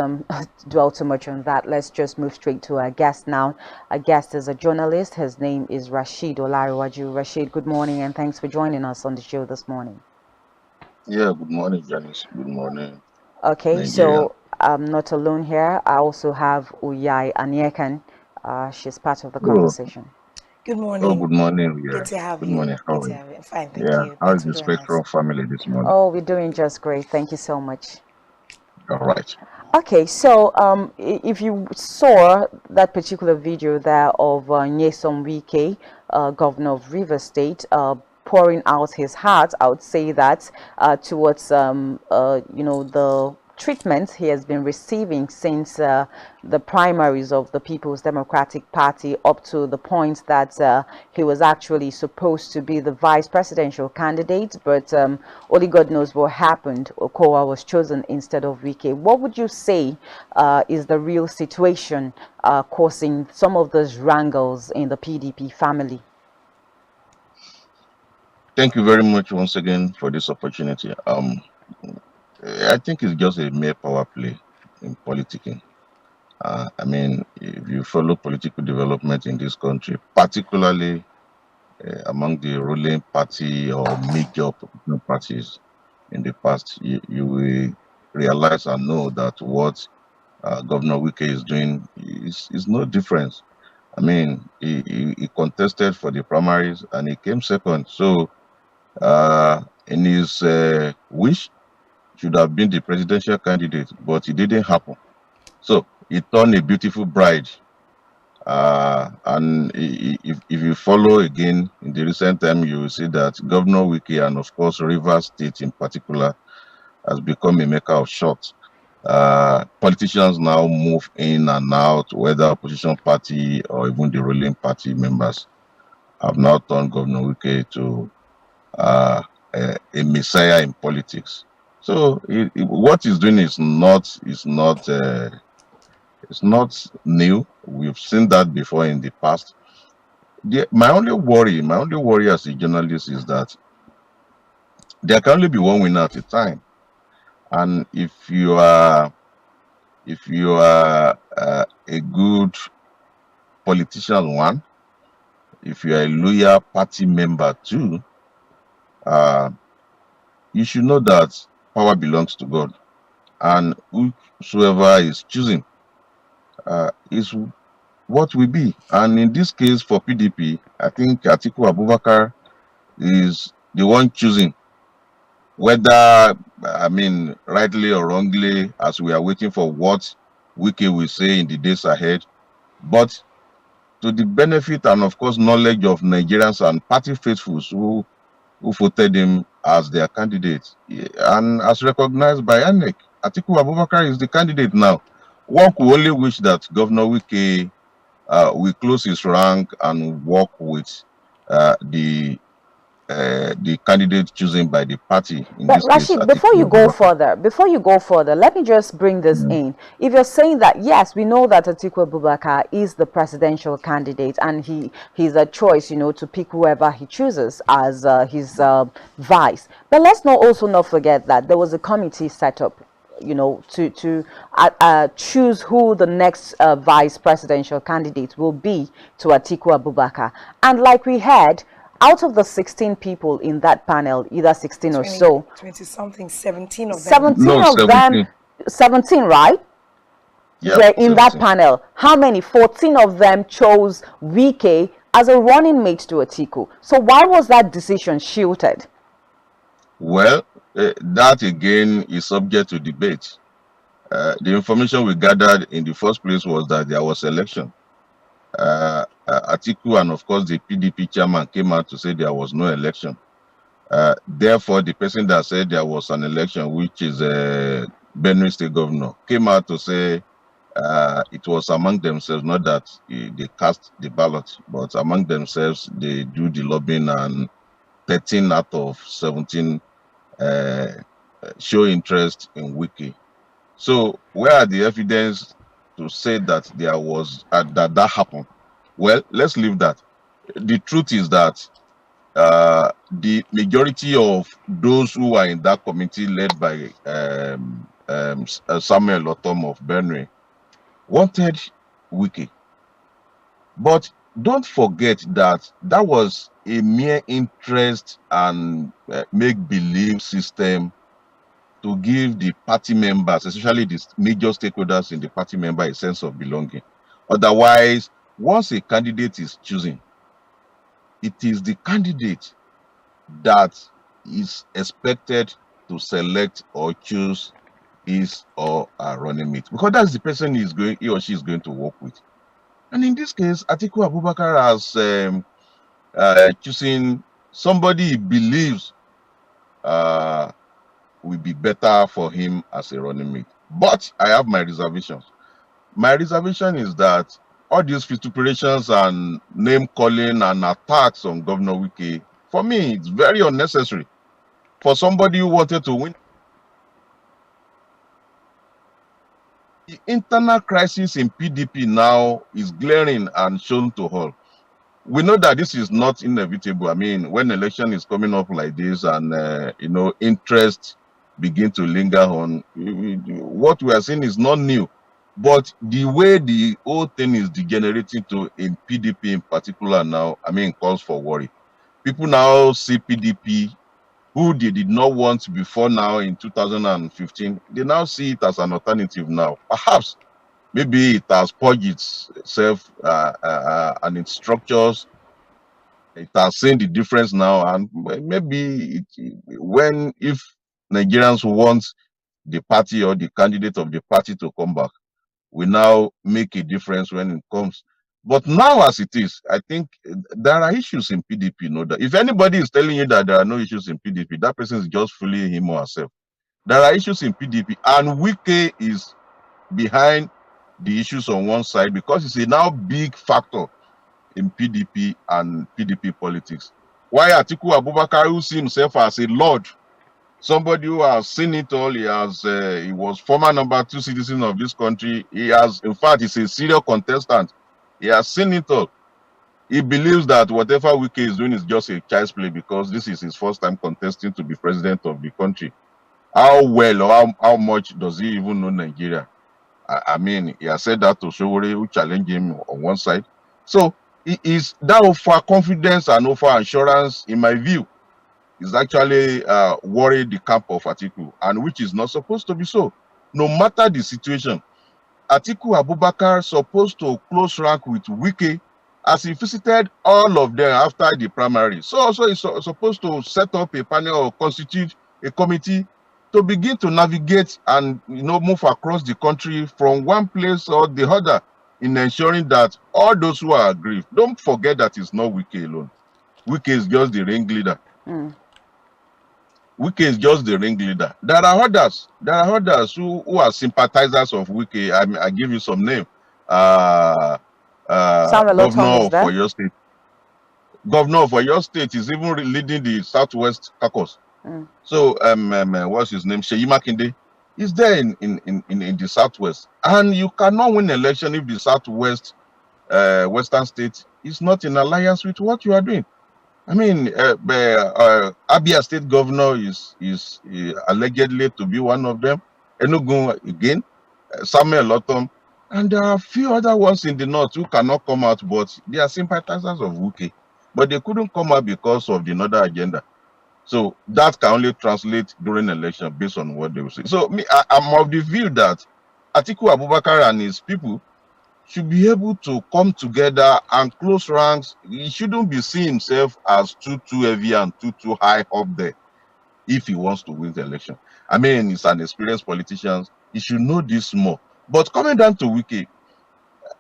dwell too much on that. Let's just move straight to our guest now. Our guest is a journalist. His name is Rashid Olaiwaju. Rashid, good morning, and thanks for joining us on the show this morning. Yeah, good morning, Janice. Good morning. Okay, Nigeria. So I'm not alone here. I also have Uyai Anyekan. She's part of the conversation. Good morning. Oh, good morning. Good to have you. Good morning. How are you? Fine, thank you. How is the Spectrum family this morning? Oh, we're doing just great. Thank you so much. All right. Okay, so if you saw that particular video there of Nyesom Wike, governor of Rivers State, pouring out his heart, I would say that towards the treatment he has been receiving since the primaries of the People's Democratic Party, up to the point that he was actually supposed to be the vice presidential candidate, but only God knows what happened. Okowa was chosen instead of Wike. What would you say is the real situation causing some of those wrangles in the PDP family? Thank you very much once again for this opportunity. I think it's just a mere power play in politicking. I mean, if you follow political development in this country, particularly among the ruling party or major political parties in the past, you will realize and know that what Governor Wike is doing is no difference. I mean, he contested for the primaries and he came second. So in his wish, should have been the presidential candidate, but it didn't happen. So he turned a beautiful bride. And if you follow again in the recent time, you will see that Governor Wiki and of course Rivers State in particular has become a maker of shots. Politicians now move in and out, whether opposition party or even the ruling party members have now turned Governor Wiki to a messiah in politics. So what he's doing is not new. We've seen that before in the past. My only worry as a journalist is that there can only be one winner at a time. And if you are a good politician, one, if you are a loyal party member, two, you should know that power belongs to God, and whosoever is choosing is what will be. And in this case, for PDP, I think Atiku Abubakar is the one choosing, whether, rightly or wrongly, as we are waiting for what Wiki will say in the days ahead. But to the benefit and, of course, knowledge of Nigerians and party faithfuls who voted him as their candidate, and as recognized by INEC, Atiku Abubakar is the candidate now. One could only wish that Governor Wiki will close his rank and work with the candidate chosen by the party. But Rashid, before you go further, let me just bring this in. If you're saying that, yes, we know that Atiku Abubakar is the presidential candidate and he's a choice, to pick whoever he chooses as his vice. But let's not forget that there was a committee set up, to choose who the next vice presidential candidate will be to Atiku Abubakar. And like we heard, out of the 16 people in that panel, either 16 or so, 20 something, 17 of them. 17 of them, 17, right? Yeah, were in that panel. How many? 14 of them chose Wike as a running mate to Atiku. So why was that decision shielded? Well, that again is subject to debate. The information we gathered in the first place was that there was election. Atiku and of course the PDP chairman came out to say there was no election. Therefore, the person that said there was an election, which is Benue State Governor, came out to say it was among themselves, not that they cast the ballot, but among themselves they do the lobbying, and 13 out of 17 show interest in Wiki. So where are the evidence to say that there was that happened? Well, let's leave that. The truth is that the majority of those who are in that committee led by Samuel Otom of Benue wanted Wiki. But don't forget that that was a mere interest and make-believe system to give the party members, especially the major stakeholders in the party member, a sense of belonging. Otherwise, once a candidate is chosen, it is the candidate that is expected to select or choose his or her running mate, because that's the person he or she is going to work with. And in this case, Atiku Abubakar has choosing somebody he believes will be better for him as a running mate. But I have my reservations. My reservation is that all these vituperations and name calling and attacks on Governor Wike, for me, it's very unnecessary. For somebody who wanted to win, the internal crisis in PDP now is glaring and shown to all. We know that this is not inevitable. I mean, when election is coming up like this and interest begin to linger on, what we are seeing is not new. But the way the whole thing is degenerating to in PDP in particular now, I mean, calls for worry. People now see PDP, who they did not want before now in 2015, they now see it as an alternative now. Perhaps, maybe it has purged itself and its structures It has seen the difference now, and maybe if Nigerians want the party or the candidate of the party to come back, we now make a difference when it comes. But now, as it is, I think there are issues in PDP. No, that if anybody is telling you that there are no issues in PDP, that person is just fooling him or herself. There are issues in PDP, and Wike is behind the issues on one side because it's a now big factor in PDP and PDP politics. Why Atiku Abubakar, who sees himself as a lord, somebody who has seen it all, he was former #2 citizen of this country. In fact, he's a serial contestant. He has seen it all. He believes that whatever Wike is doing is just a child's play because this is his first time contesting to be president of the country. How well or how much does he even know Nigeria? I mean, he has said that to Showore, who challenged him on one side. So it is that over confidence and over assurance, in my view, is actually worried the camp of Atiku, and which is not supposed to be so. No matter the situation, Atiku Abubakar supposed to close rank with Wike as he visited all of them after the primary. So also he's supposed to set up a panel or constitute a committee to begin to navigate and move across the country from one place or the other in ensuring that all those who are aggrieved, don't forget that it's not Wike alone. Wike is just the ringleader. Wike is just the ringleader. There are others. There are others who are sympathizers of Wike. I give you some name. Governor of Oyo State. Governor of Oyo State is even leading the Southwest Caucus. So what's his name? Seyi Makinde is there in the Southwest, and you cannot win election if the Southwest Western state is not in alliance with what you are doing. I mean, Abia State Governor is allegedly to be one of them. Enugu again, Samuel Otom, and there are a few other ones in the north who cannot come out, but they are sympathizers of Wike, but they couldn't come out because of the another agenda. So that can only translate during election based on what they will say. So I'm of the view that Atiku Abubakar and his people should be able to come together and close ranks. He shouldn't be seeing himself as too heavy and too high up there if he wants to win the election. I mean, he's an experienced politician. He should know this more. But coming down to Wike,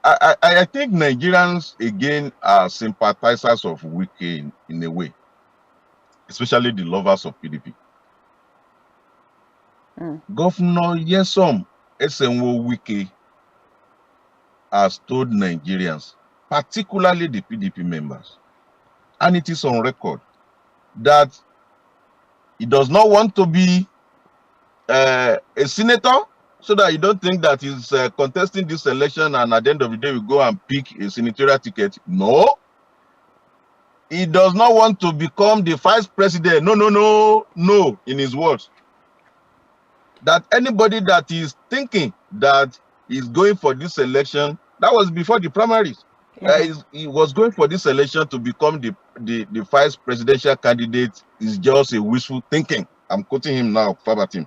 I think Nigerians again are sympathizers of Wike in a way, especially the lovers of PDP. Governor Nyesom Esenwo Wike has told Nigerians, particularly the PDP members, and it is on record, that he does not want to be a senator, so that you don't think that he's contesting this election and at the end of the day we go and pick a senatorial ticket. No. He does not want to become the vice president. No, in his words. That anybody that is thinking that he's going for this election, that was before the primaries. He was going for this election to become the vice presidential candidate is just a wishful thinking. I'm quoting him now, verbatim,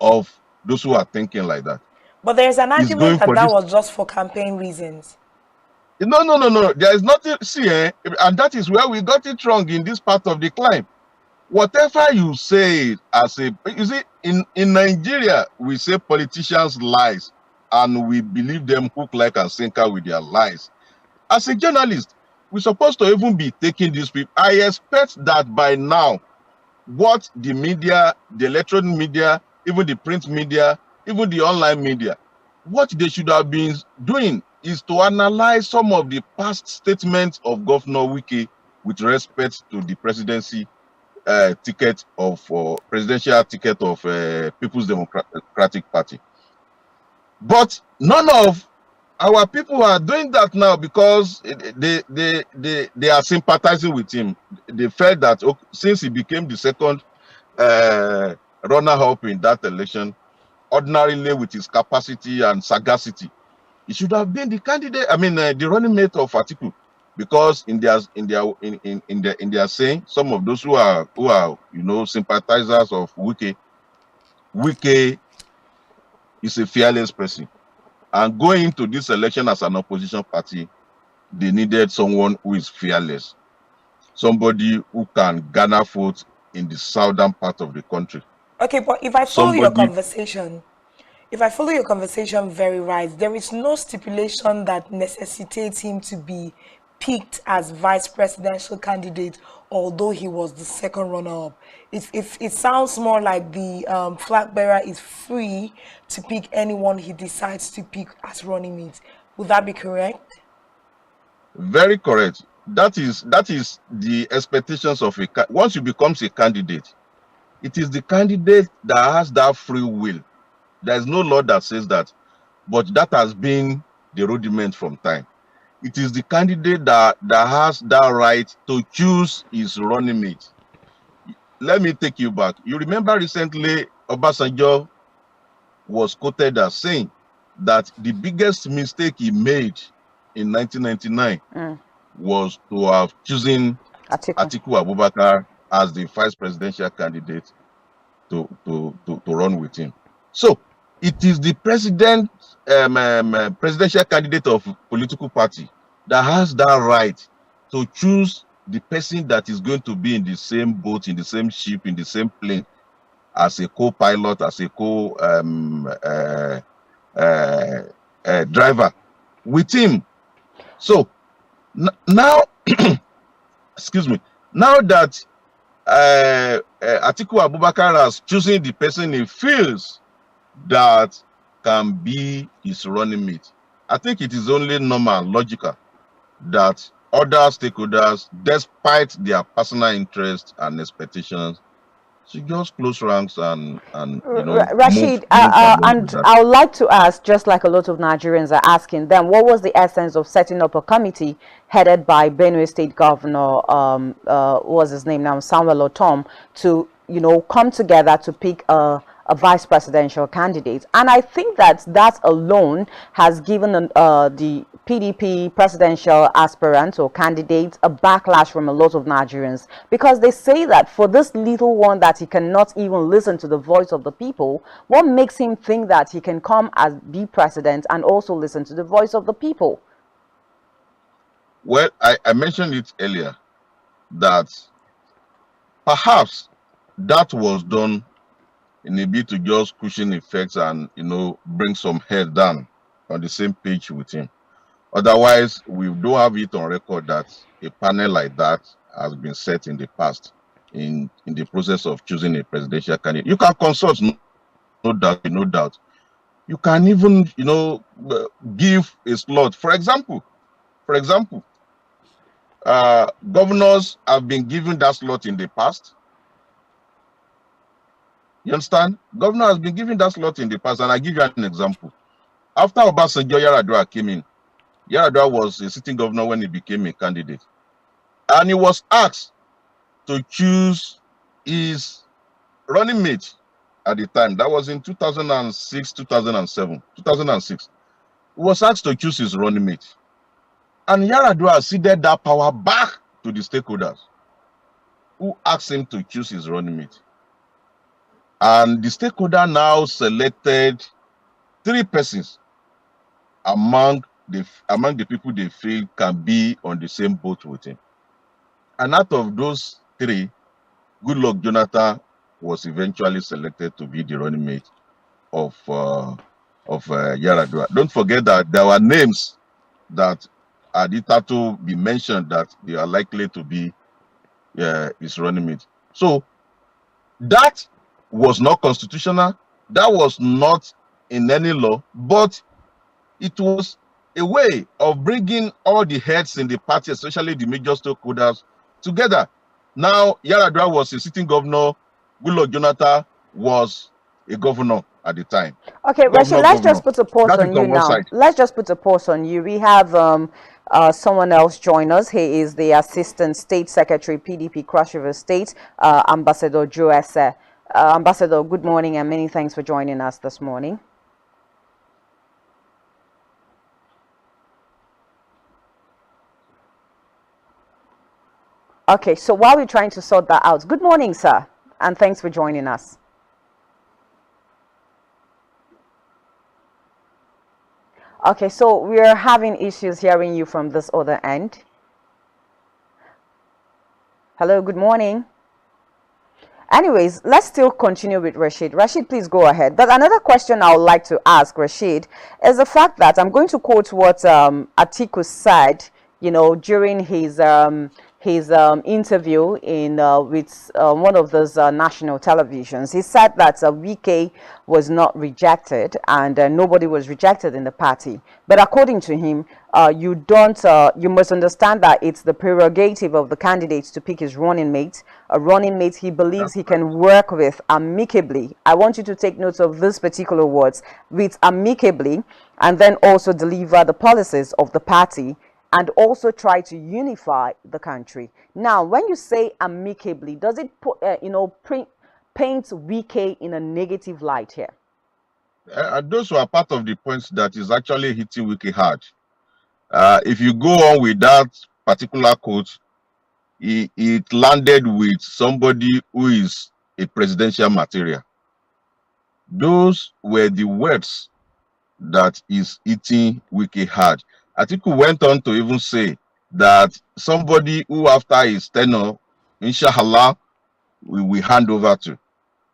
of those who are thinking like that. But there's an argument that was just for campaign reasons. No. There is nothing. See, and that is where we got it wrong in this part of the climb. Whatever you say you see, in Nigeria, we say politicians lies, and we believe them hook, line, and sinker with their lies. As a journalist, we're supposed to even be taking these people. I expect that by now, what the media, the electronic media, even the print media, even the online media, what they should have been doing is to analyze some of the past statements of Governor Wike with respect to the presidency ticket of presidential ticket of People's Democratic Party. But none of our people are doing that now because they are sympathizing with him. They felt that since he became the second runner-up in that election, ordinarily with his capacity and sagacity, he should have been the candidate. I mean, the running mate of Atiku, because in their saying, some of those who are sympathizers of Wike is a fearless person, and going into this election as an opposition party, they needed someone who is fearless. somebody who can garner votes in the southern part of the country. Okay, but if I follow your Somebody, conversation, very right, there is no stipulation that necessitates him to be picked as vice presidential candidate, although he was the second runner-up. It sounds more like the flag bearer is free to pick anyone he decides to pick as running mate. Would that be correct? very correct. That is the expectations of once you become a candidate, it is the candidate that has that free will. There is no law that says that, but that has been the rudiment from time. It is the candidate that has that right to choose his running mate. Let me take you back. You remember recently Obasanjo was quoted as saying that the biggest mistake he made in 1999 was to have chosen Atiku Abubakar as the vice presidential candidate to run with him. So it is the presidential candidate of political party that has that right to choose the person that is going to be in the same boat, in the same ship, in the same plane as a co-pilot, as a driver with him. So now, excuse me, now that Atiku Abubakar has chosen the person he feels that can be his running mate, I think it is only normal, logical that other stakeholders, despite their personal interests and expectations, should just close ranks and Rashid, and I would like to ask, just like a lot of Nigerians are asking, then what was the essence of setting up a committee headed by Benue State Governor, what was his name now, Samuel Otom, to come together to pick a vice presidential candidate? And I think that alone has given the PDP presidential aspirants or candidates a backlash from a lot of Nigerians, because they say that for this little one that he cannot even listen to the voice of the people, what makes him think that he can come as be president and also listen to the voice of the people? Well, I mentioned it earlier that perhaps that was done in a bit to just cushion effects and bring some head down on the same page with him. Otherwise, we don't have it on record that a panel like that has been set in the past in the process of choosing a presidential candidate. You can consult, no doubt. You can even, give a slot. For example, governors have been given that slot in the past. You understand? Governor has been given that slot in the past, and I give you an example. After Obasanjo, Yaradua came in. Yaradua was a sitting governor when he became a candidate, and he was asked to choose his running mate at the time. That was in 2006, 2007, 2006. He was asked to choose his running mate, and Yaradua ceded that power back to the stakeholders who asked him to choose his running mate. And the stakeholder now selected 3 persons among the people they feel can be on the same boat with him. And out of those 3, Goodluck Jonathan was eventually selected to be the running mate of Yaradua. Don't forget that there were names that had it to be mentioned that they are likely to be his running mate. So that was not constitutional. That was not in any law, but it was a way of bringing all the heads in the party, especially the major stakeholders, together. Now, Yaradua was a sitting governor. Goodluck Jonathan was a governor at the time. Okay, Rashid, let's just put a pause on you now. Let's just put a pause on you. We have someone else join us. He is the Assistant State Secretary, PDP Cross River State, Ambassador Joe Esse. Ambassador, good morning and many thanks for joining us this morning. Okay, so while we're trying to sort that out, good morning, sir, and thanks for joining us. Okay, so we're having issues hearing you from this other end. Hello, good morning. Anyways, let's still continue with Rashid. Rashid, please go ahead. But another question I would like to ask Rashid is the fact that I'm going to quote what Atiku said, during his interview in with one of those national televisions. He said that Wike was not rejected and nobody was rejected in the party. But according to him, you must understand that it's the prerogative of the candidate to pick his running mate, a running mate he believes he can work with amicably. I want you to take note of these particular words, with amicably, and then also deliver the policies of the party and also try to unify the country. Now, when you say amicably, does it put, paint Wike in a negative light here? Those were part of the points that is actually hitting Wike hard. If you go on with that particular quote, it landed with somebody who is a presidential material. Those were the words that is hitting Wike hard. Atiku went on to even say that somebody who after his tenure, inshallah, we will hand over to.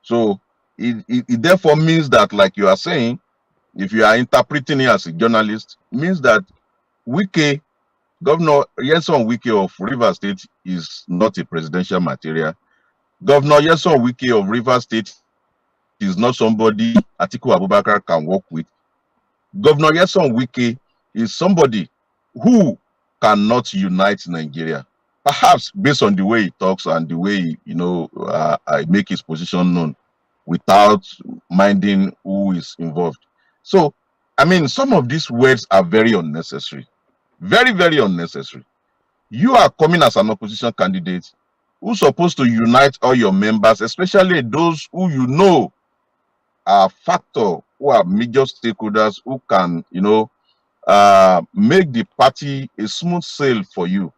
So it therefore means that, like you are saying, if you are interpreting it as a journalist, means that Wike, Governor Nyesom Wike of Rivers State is not a presidential material. Governor Nyesom Wike of Rivers State is not somebody Atiku Abubakar can work with. Governor Nyesom Wike is somebody who cannot unite Nigeria. Perhaps based on the way he talks and the way I make his position known without minding who is involved. So, I mean, some of these words are very unnecessary. Very, very unnecessary. You are coming as an opposition candidate who's supposed to unite all your members, especially those who are factor, who are major stakeholders, who can, make the party a smooth sail for you.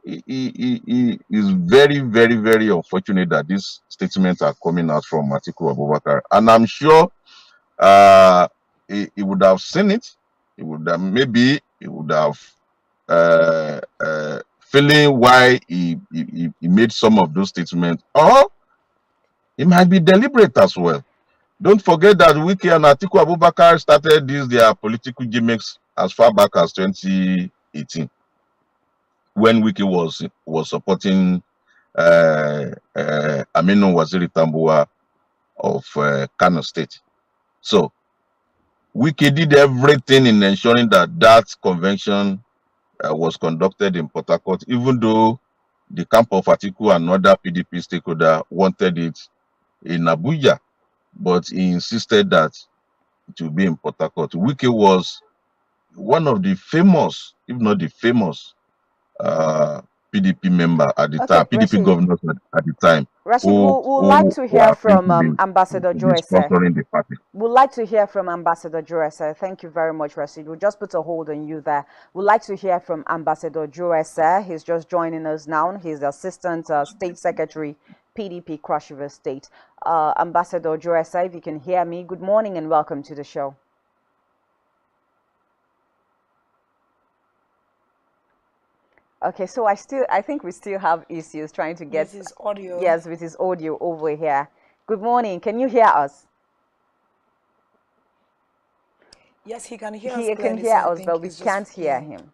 It is very, very, very unfortunate that these statements are coming out from Atiku Abubakar. And I'm sure he would have seen it. He would have feeling why he made some of those statements, or it might be deliberate as well. Don't forget that Wike and Atiku Abubakar started their political gimmicks as far back as 2018, when Wike was supporting Aminu Waziri Tambuwa of Kano State. So Wike did everything in ensuring that convention was conducted in Port Harcourt, even though the camp of Atiku and other PDP stakeholders wanted it in Abuja, but he insisted that it will be in Port Harcourt. Wike was one of the famous, if not the famous, PDP member at the time, PDP Rashid, governors at the time. Rashid, we'd like to hear from Ambassador Joyce. Sponsoring the party. We'd like to hear from Ambassador Joyce. Thank you very much, Rashid. We'll just put a hold on you there. We'd like to hear from Ambassador Joyce. He's just joining us now. He's the Assistant State Secretary, PDP Cross River State. Ambassador Joyce, if you can hear me, good morning and welcome to the show. Okay, so I think we still have issues trying to get his audio. Yes, with his audio over here. Good morning. Can you hear us? Yes, he can hear us. He can hear us, but we can't hear him.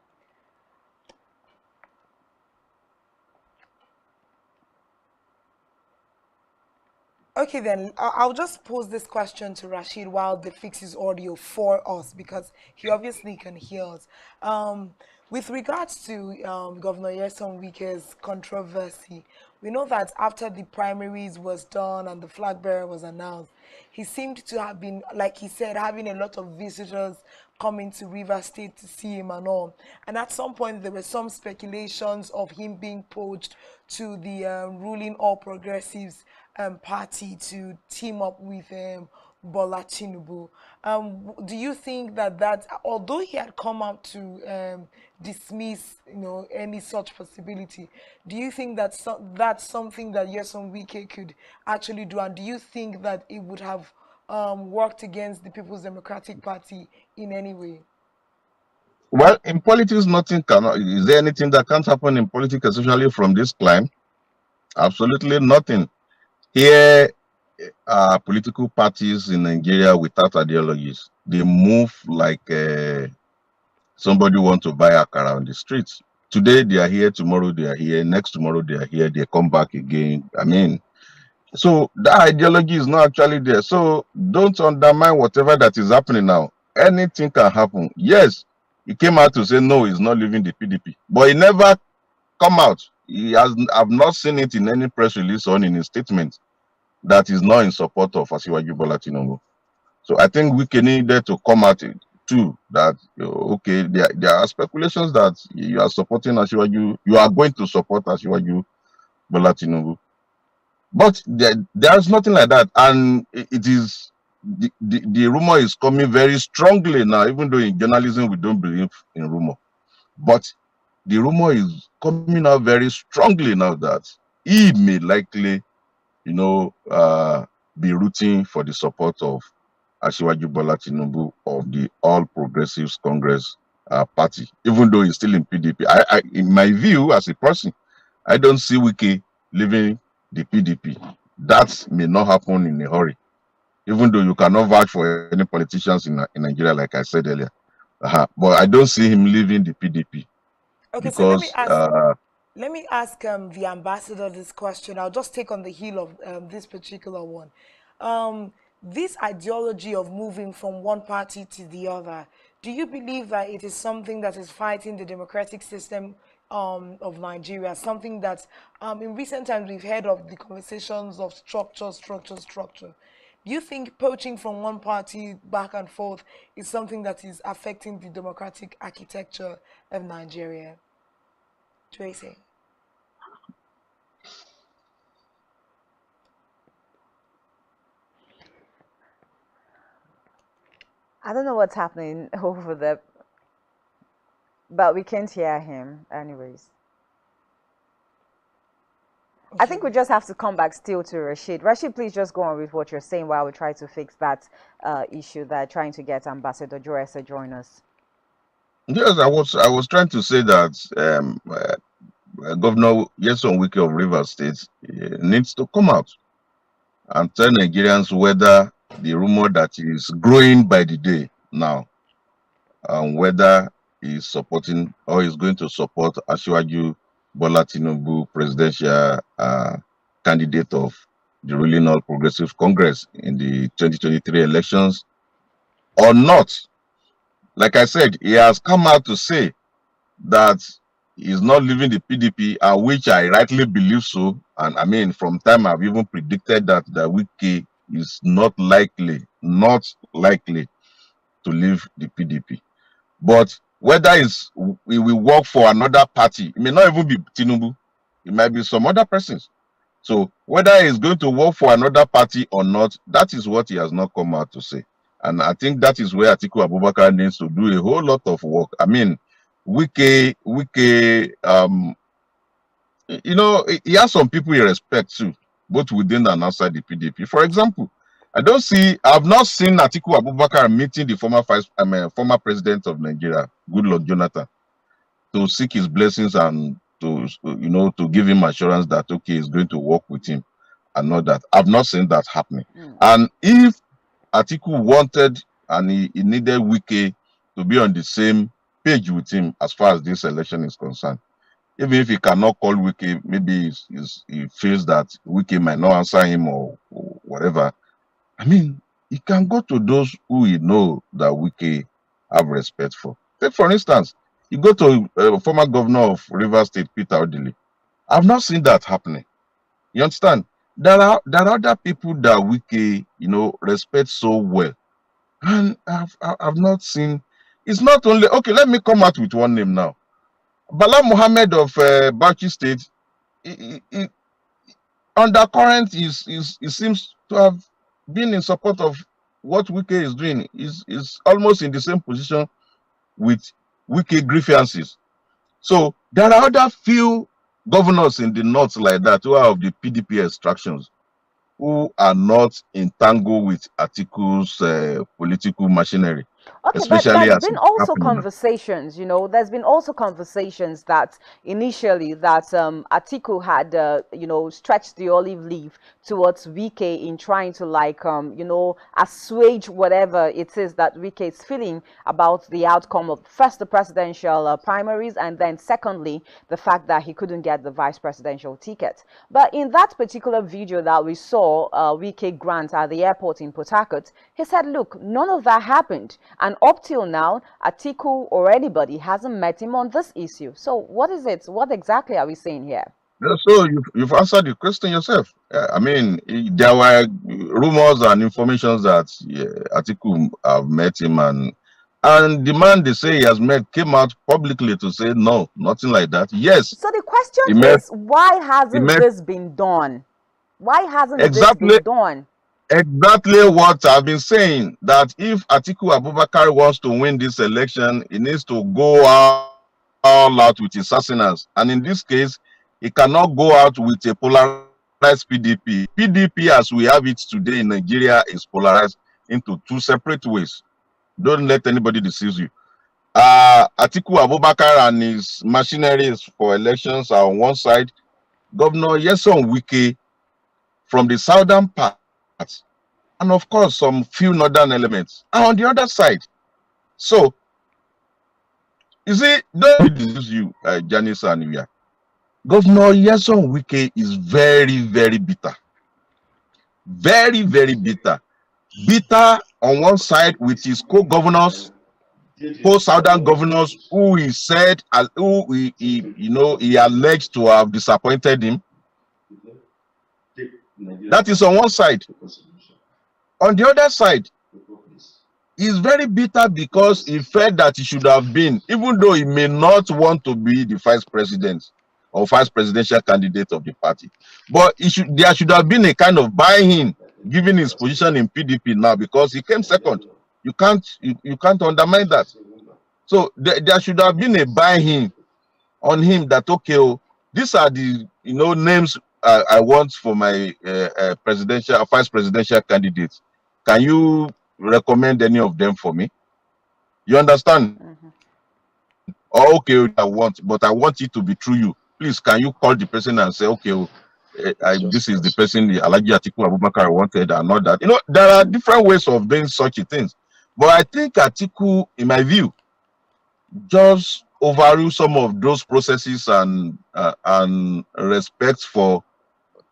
Okay, then I'll just pose this question to Rashid while they fix his audio for us, because he obviously can hear us. With regards to Governor Nyesom Wike's controversy, we know that after the primaries was done and the flag bearer was announced, he seemed to have been, like he said, having a lot of visitors coming to River State to see him and all. And at some point, there were some speculations of him being poached to the ruling All Progressives party to team up with Bola Tinubu. Do you think that although he had come out to dismiss, any such possibility, do you think that that's something that Nyesom Wike could actually do? And do you think that it would have worked against the People's Democratic Party in any way? Well, in politics, nothing cannot. Is there anything that can't happen in politics, especially from this climb? Absolutely nothing. Here, political parties in Nigeria without ideologies, they move like somebody want to buy akara on the streets. Today they are here, tomorrow they are here, next tomorrow they are here, they come back again. I mean, so that ideology is not actually there. So don't undermine whatever that is happening now. Anything can happen. Yes, he came out to say no, he's not leaving the PDP, but he never come out. He has. I've not seen it in any press release or in his statement that is not in support of Asiwaju Bola Tinubu. So I think we can need to come out too that okay, there are speculations that you are supporting Asiwaju, you are going to support Asiwaju Bola Tinubu. But there's nothing like that, and it is the rumor is coming very strongly now. Even though in journalism we don't believe in rumor, but the rumor is coming out very strongly now that he may likely, be rooting for the support of Asiwaju Bola Tinubu of the All Progressives Congress party, even though he's still in PDP. In my view, as a person, I don't see Wike leaving the PDP. That may not happen in a hurry, even though you cannot vouch for any politicians in Nigeria, like I said earlier. But I don't see him leaving the PDP Okay, so because let me ask the ambassador this question. I'll just take on the heel of this particular one. This ideology of moving from one party to the other, do you believe that it is something that is fighting the democratic system of Nigeria? Something that in recent times we've heard of the conversations of structure. Do you think poaching from one party back and forth is something that is affecting the democratic architecture of Nigeria? Tracy. I don't know what's happening over there, but we can't hear him anyways. Okay. I think we just have to come back still to Rashid. Rashid, please just go on with what you're saying while we try to fix that issue that trying to get Ambassador Joyce to join us. Yes, I was trying to say that Governor Nyesom Wike of Rivers State needs to come out and tell Nigerians whether the rumor that is growing by the day now, and whether he's supporting or is going to support Asiwaju Bola Tinubu, presidential candidate of the ruling All Progressive Congress in the 2023 elections or not. Like I said, he has come out to say that he's not leaving the PDP, and which I rightly believe so. And I mean, from time I've even predicted that Wike is not likely to leave the PDP. But whether we will work for another party, it may not even be Tinubu, it might be some other persons. So whether he's going to work for another party or not, that is what he has not come out to say. And I think that is where Atiku Abubakar needs to do a whole lot of work. I mean, Wike, he has some people he respects too, both within and outside the PDP. For example, I've not seen Atiku Abubakar meeting the former president of Nigeria, Goodluck Jonathan, to seek his blessings and to give him assurance that okay, he's going to work with him and all that. I've not seen that happening. And if Atiku wanted and he needed Wike to be on the same page with him as far as this election is concerned, even if he cannot call Wike, maybe he feels that Wike might not answer him or whatever. I mean, he can go to those who he know that Wike have respect for. Take for instance, you go to former governor of Rivers State, Peter Odili. I've not seen that happening. You understand? There are other people that Wike, respect so well, and I've not seen. It's not only okay. Let me come out with one name now. Bala Mohammed of Bauchi State. Undercurrent he seems to have been in support of what Wike is doing. Is almost in the same position with Wike grievances. So there are other few governors in the north like that who are of the PDP extractions, who are not entangled with Atiku's political machinery. Okay, but especially there's as been it's also happening now. conversations, there's been also conversations that initially that Atiku had, stretched the olive leaf towards Wike in trying to assuage whatever it is that Wike is feeling about the outcome of first the presidential primaries, and then secondly, the fact that he couldn't get the vice presidential ticket. But in that particular video that we saw, Wike Grant at the airport in Port Harcourt, he said, look, none of that happened. And up till now, Atiku or anybody hasn't met him on this issue. So what is it? What exactly are we saying here? Yeah, so you've answered the question yourself. I mean, there were rumors and informations that Atiku have met him, and the man they say he has met came out publicly to say no, nothing like that. Yes, So the question he met. is, why He hasn't met this been done? Why hasn't this exactly been done? exactly what I've been saying. That if Atiku Abubakar wants to win this election, he needs to go all out with his assassinats, and in this case, he cannot go out with a polarized PDP. PDP, as we have it today in Nigeria, is polarized into two separate ways. Don't let anybody deceive you. Atiku Abubakar and his machineries for elections are on one side. Governor Nyesom Wike from the southern part, and of course some few northern elements are on the other side. So you see, don't deceive you, Janice and Ivia. Governor Nyesom Wike is very, very bitter. Very, very bitter. Bitter on one side with his co-governors, co-southern governors who he said, who he alleged to have disappointed him. That is on one side. On the other side, he's very bitter because he felt that he should have been, even though he may not want to be the vice president or vice presidential candidate of the party, but there should have been a kind of buy-in given his position in PDP now, because he came second. You can't undermine that. So there should have been a buy-in on him that, okay, oh, these are the names I want for my presidential vice presidential candidates. Can you recommend any of them for me? You understand? Oh, okay, I want it to be through you. Please, can you call the person and say, okay, this is the person, the Alhaji Atiku Abubakar wanted, and all that. There are different ways of doing such things. But I think Atiku, in my view, just overrule some of those processes and respect for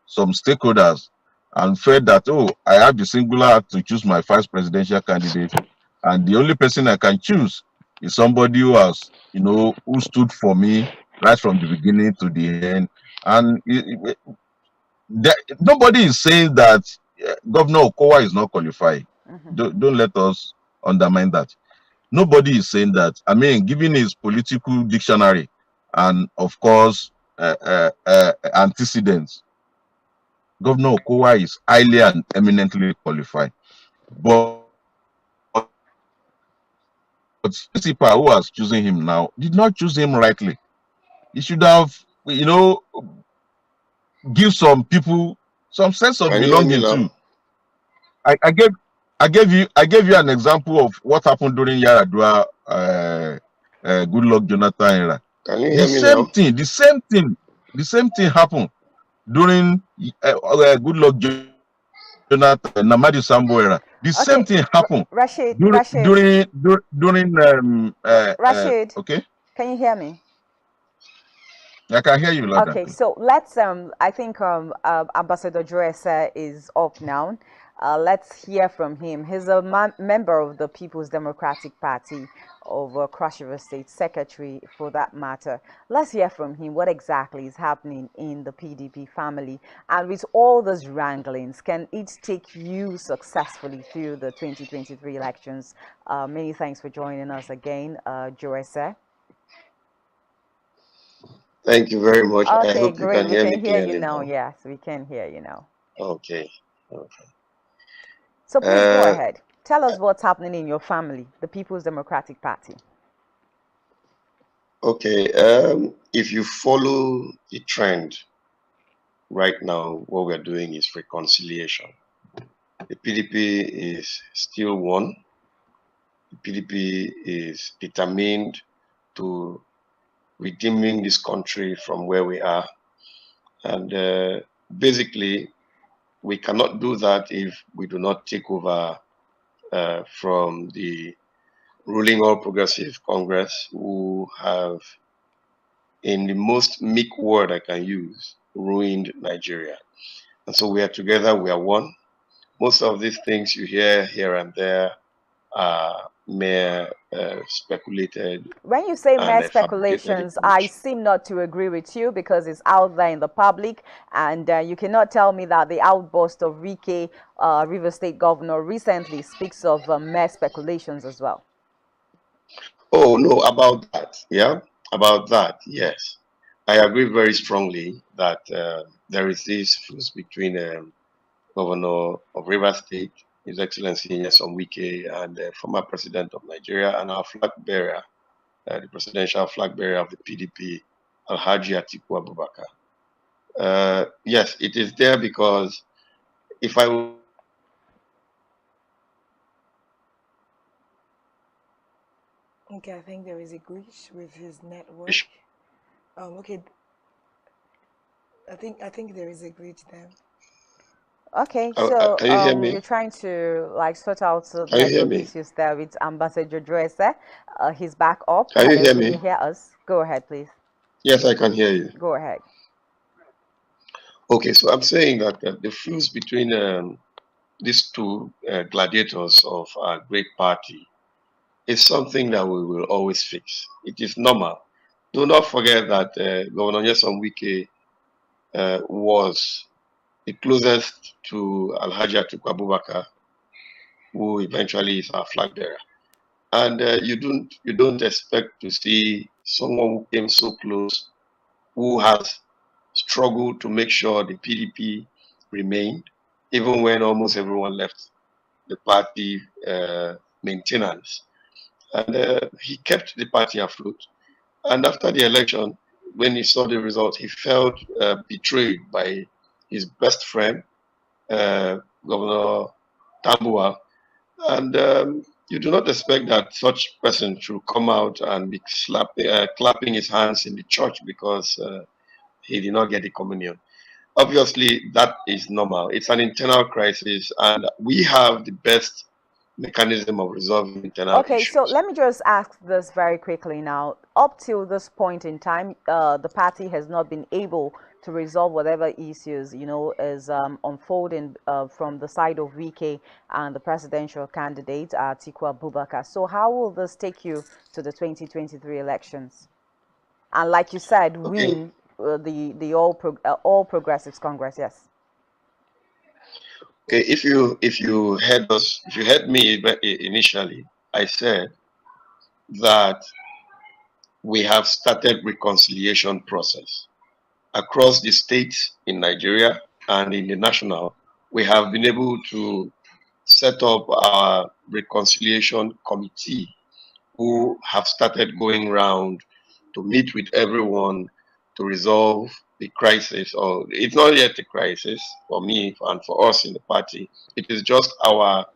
some stakeholders, and felt that, oh, I have the singular to choose my vice presidential candidate, and the only person I can choose is somebody who has, who stood for me right from the beginning to the end. And nobody is saying that Governor Okowa is not qualified. Don't let us undermine that. Nobody is saying that. I mean, given his political dictionary and, of course, antecedents, Governor Okowa is highly and eminently qualified. But the principal who has chosen him now did not choose him rightly. He should have, give some people some sense of belonging too. I gave you an example of what happened during Yaradua Goodluck Jonathan era. Can you hear me now? The same thing happened during Goodluck Jonathan Namadi Sambo era. The same thing happened Rashid, during Rashid, okay. Can you hear me? I can hear you, Lada. Okay, so let's I think Ambassador Joesa is up now. Let's hear from him. He's a member of the People's Democratic Party of Cross River State, secretary for that matter. Let's hear from him what exactly is happening in the PDP family, and with all those wranglings, can it take you successfully through the 2023 elections? Many thanks for joining us again, Joesa. Thank you very much. Okay, I hope great. you can hear me We can hear clearly you now. now. Yes, we can hear you now. Okay. So please go ahead. Tell us what's happening in your family, the People's Democratic Party. Okay. If you follow the trend right now, what we're doing is reconciliation. The PDP is still one. The PDP is determined to redeeming this country from where we are. And basically, we cannot do that if we do not take over from the ruling All Progressive Congress, who have, in the most meek word I can use, ruined Nigeria. And so we are together, we are one. Most of these things you hear here and there are mere speculated When you say mere and fabricated speculations, I information. seem not to agree with you because it's out there in the public, and you cannot tell me that the outburst of Wike, River State Governor, recently speaks of mere speculations as well. Oh, no, about that, yeah? About that, yes. I agree very strongly that there is this fuse between Governor of River State, His Excellency Nyesom Wike, and the former President of Nigeria, and our flag bearer, the presidential flag bearer of the PDP, Alhaji Atiku Abubakar. Yes, it is there because if I Okay, I think there is a glitch with his network. Okay, I think there is a glitch there. Okay, so can you hear me? you're trying to like sort out Can you hear network me? issues there with Ambassador Dresse. He's back up. Can you Hello, hear can me? you hear us? Go ahead, please. Yes, I can hear you. Go ahead. Okay, so I'm saying that the fuse between these two gladiators of our great party is something that we will always fix. It is normal. Do not forget that Governor Nyesom Wike was the closest to Alhaji Atiku Abubakar, who eventually is our flag bearer. And you don't expect to see someone who came so close, who has struggled to make sure the PDP remained, even when almost everyone left the party maintenance. And he kept the party afloat. And after the election, when he saw the result, he felt betrayed by his best friend, Governor Tambua. And you do not expect that such person should come out and be clapping his hands in the church because he did not get the communion. Obviously, that is normal. It's an internal crisis, and we have the best mechanism of resolving internal Okay, issues. so let me just ask this very quickly now. Up till this point in time, the party has not been able to resolve whatever issues, you know, is unfolding from the side of Wike and the presidential candidate, Atiku Abubakar. So how will this take you to the 2023 elections? And like you said, win the All Progressives Congress, yes. Okay, if you heard me initially, I said that we have started reconciliation process across the states in Nigeria and in the national. We have been able to set up our reconciliation committee who have started going around to meet with everyone to resolve the crisis. Or it's not yet a crisis for me and for us in the party. It is just our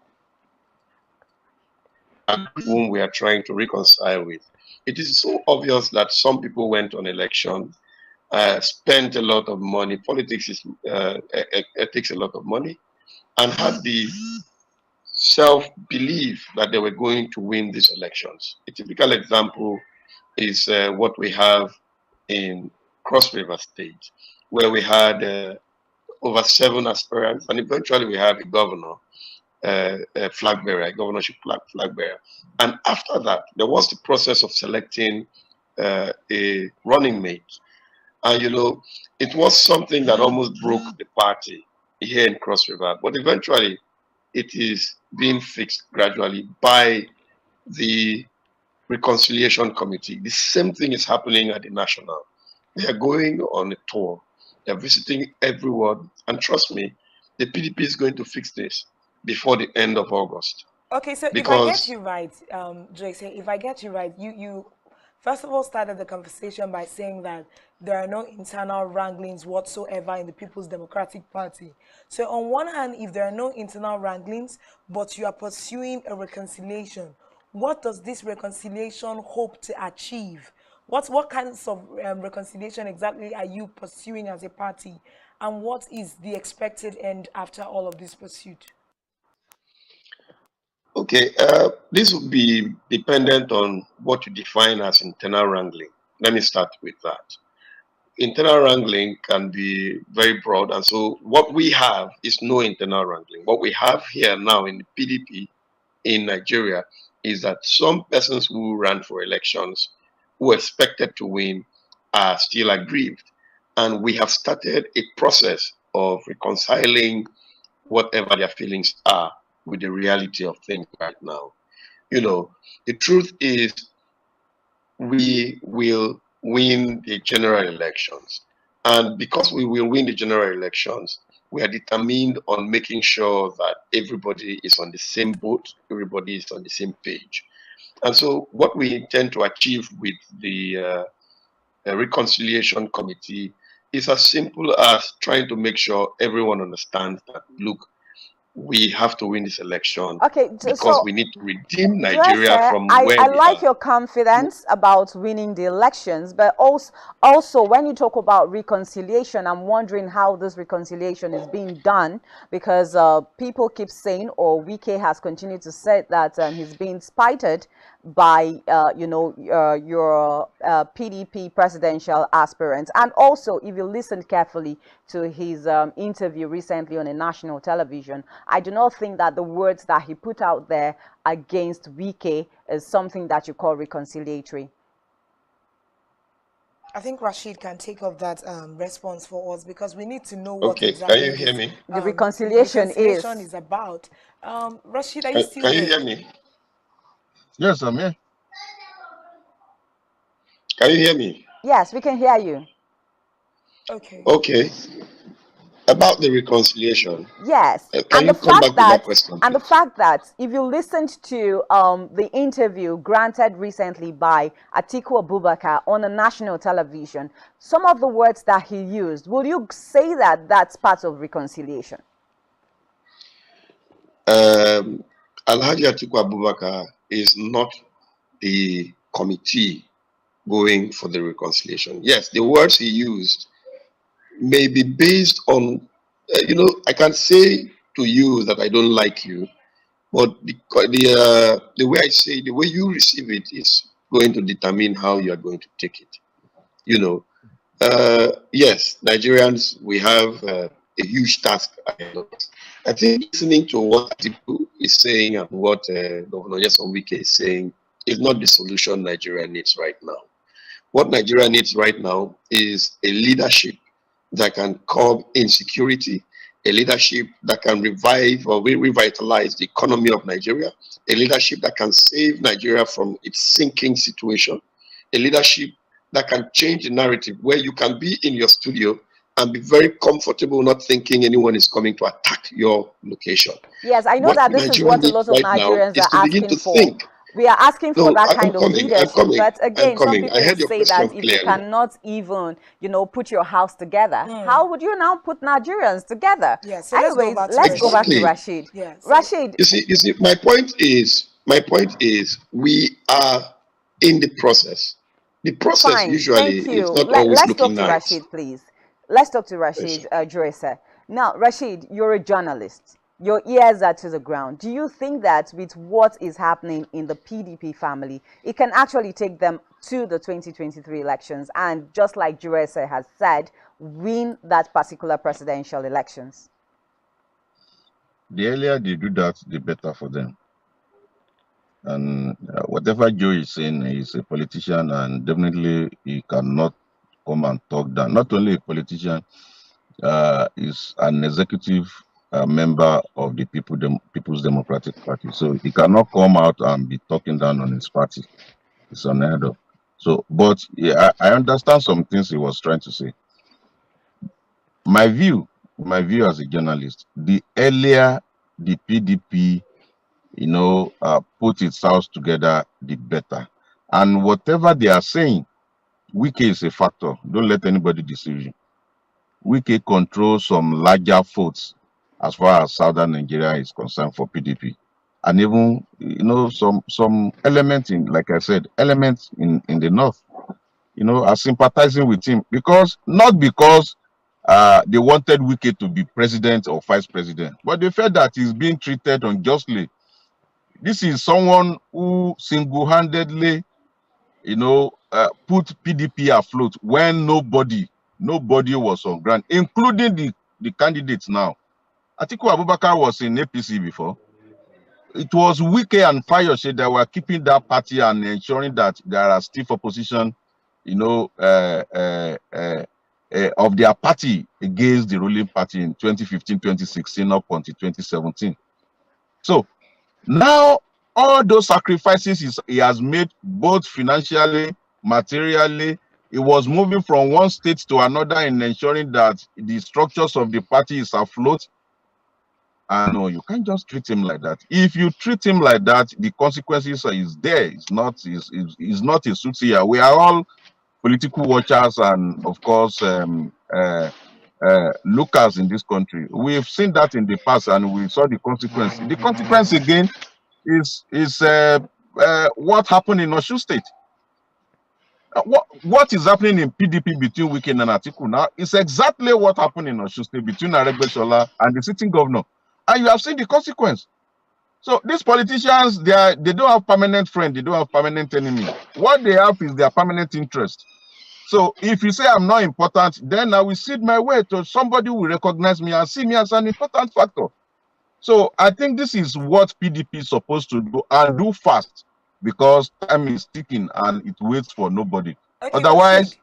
whom we are trying to reconcile with. It is so obvious that some people went on election, spent a lot of money. Politics is it takes a lot of money, and had the self-belief that they were going to win these elections. A typical example is what we have in Cross River State, where we had over 7 aspirants, and eventually we had a governor, a flag bearer, a governorship flag bearer. And after that, there was the process of selecting a running mate. And you know, it was something that almost broke the party here in Cross River, but eventually it is being fixed gradually by the reconciliation committee. The same thing is happening at the national. They are going on a tour. They are visiting everyone. And trust me, the PDP is going to fix this before the end of August. Okay, so because if I get you right, Joyce, if I get you right, you first of all started the conversation by saying that there are no internal wranglings whatsoever in the People's Democratic Party. So on one hand, if there are no internal wranglings, but you are pursuing a reconciliation, what does this reconciliation hope to achieve? What kinds of reconciliation exactly are you pursuing as a party? And what is the expected end after all of this pursuit? Okay, this will be dependent on what you define as internal wrangling. Let me start with that. Internal wrangling can be very broad, and so what we have is no internal wrangling. What we have here now in the PDP in Nigeria is that some persons who ran for elections who expected to win are still aggrieved. And we have started a process of reconciling whatever their feelings are with the reality of things right now. You know, the truth is we will win the general elections. And because we will win the general elections, we are determined on making sure that everybody is on the same boat, everybody is on the same page. And so what we intend to achieve with the reconciliation committee is as simple as trying to make sure everyone understands that, look, we have to win this election Okay, because so we need to redeem Nigeria Dresser, from where I they like are. your confidence about winning the elections, but also when you talk about reconciliation, I'm wondering how this reconciliation is being done, because people keep saying, or Wike has continued to say that he's being spited by your PDP presidential aspirants. And also, if you listen carefully to his interview recently on a national television, I do not think that the words that he put out there against Wike is something that you call reconciliatory. I think Rashid can take up that response for us, because we need to know what Okay, can you exactly hear me? The reconciliation is about. Rashid, are you still Can there? you hear me? Yes, I'm here. Can you hear me? Yes, we can hear you. Okay. Okay. About the reconciliation. Yes, Can you come back to that question, and the please? fact that if you listened to the interview granted recently by Atiku Abubakar on a national television, some of the words that he used, will you say that that's part of reconciliation? Alhaji Atiku Abubakar is not the committee going for the reconciliation. Yes, the words he used may be based on, I can say to you that I don't like you, but the way I say, the way you receive it is going to determine how you are going to take it. Yes, Nigerians, we have a huge task ahead of us. I think listening to what Atiku is saying and what Governor Nyesom Wike is saying is not the solution Nigeria needs right now. What Nigeria needs right now is a leadership that can curb insecurity, a leadership that can revive or revitalize the economy of Nigeria, a leadership that can save Nigeria from its sinking situation, a leadership that can change the narrative where you can be in your studio and be very comfortable not thinking anyone is coming to attack your location. Yes, I know What that this is Nigeria what a needs lot of right now Nigerians is are to begin asking to for. think. We are asking for No, that I'm kind of coming, I'm leadership. coming, But I'm again, some coming. I people heard would your say question that if you clearly. cannot even, put your house together, how would you now put Nigerians together? Yeah, so Anyways, let's go back to Rashid. Yeah, Rashid. You see, my point is, we are in the process. The process Fine, usually thank is you. not always Let's talk looking to nice. Rashid, please. Let's talk to Yes, Rashid Joyce. Now, Rashid, you're a journalist. Your ears are to the ground. Do you think that with what is happening in the PDP family, it can actually take them to the 2023 elections and, just like Joyce has said, win that particular presidential elections? The earlier they do that, the better for them. And whatever Joe is saying, he's a politician, and definitely he cannot come and talk down. Not only a politician, is an executive member of the People's Democratic Party. So he cannot come out and be talking down on his party. It's unheard of. So, but yeah, I understand some things he was trying to say. My view as a journalist, the earlier the PDP, put its house together, the better. And whatever they are saying, Wike is a factor. Don't let anybody deceive you. Wike controls some larger votes as far as southern Nigeria is concerned for PDP. and even some elements in, like I said, elements in the north, are sympathizing with him not because they wanted Wike to be president or vice president, but they felt that he's being treated unjustly. This is someone who single-handedly, put PDP afloat when nobody was on ground, including the candidates now. Atiku Abubakar was in APC before. It was Wike and Fayose that were keeping that party and ensuring that there are stiff opposition, of their party against the ruling party in 2015, 2016, up until 2017. So now all those sacrifices he has made, both financially, materially, he was moving from one state to another in ensuring that the structures of the party is afloat. And no, you can't just treat him like that. If you treat him like that, the consequences is there. It's not a soothsayer. We are all political watchers and, of course, lookers in this country. We've seen that in the past, and we saw the consequence. The consequence again is what happened in Osun State. What is happening in PDP between Wike and Atiku now is exactly what happened in Osun State between Aregbesola and the sitting governor. And you have seen the consequence. So these politicians, they don't have permanent friend, they don't have permanent enemy. What they have is their permanent interest. So if you say I'm not important, then I will cede my way to somebody who will recognize me and see me as an important factor. So I think this is what PDP is supposed to do, and do fast, because time is ticking and it waits for nobody. Okay, Otherwise,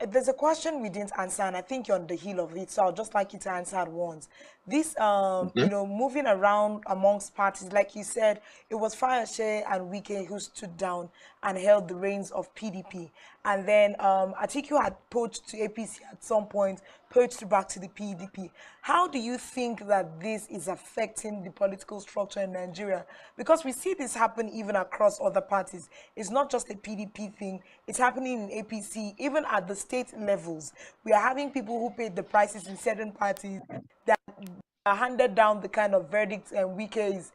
there's a question we didn't answer, and I think you're on the heel of it, so I'd just like you to answer at once. This moving around amongst parties, like you said, it was Fayose and Wike who stood down and held the reins of PDP, and then Atiku had poached to APC at some point, poached back to the PDP. How do you think that this is affecting the political structure in Nigeria? Because we see this happen even across other parties. It's not just a PDP thing, it's happening in APC, even at the state levels. We are having people who paid the prices in certain parties that are handed down the kind of verdicts and Wike is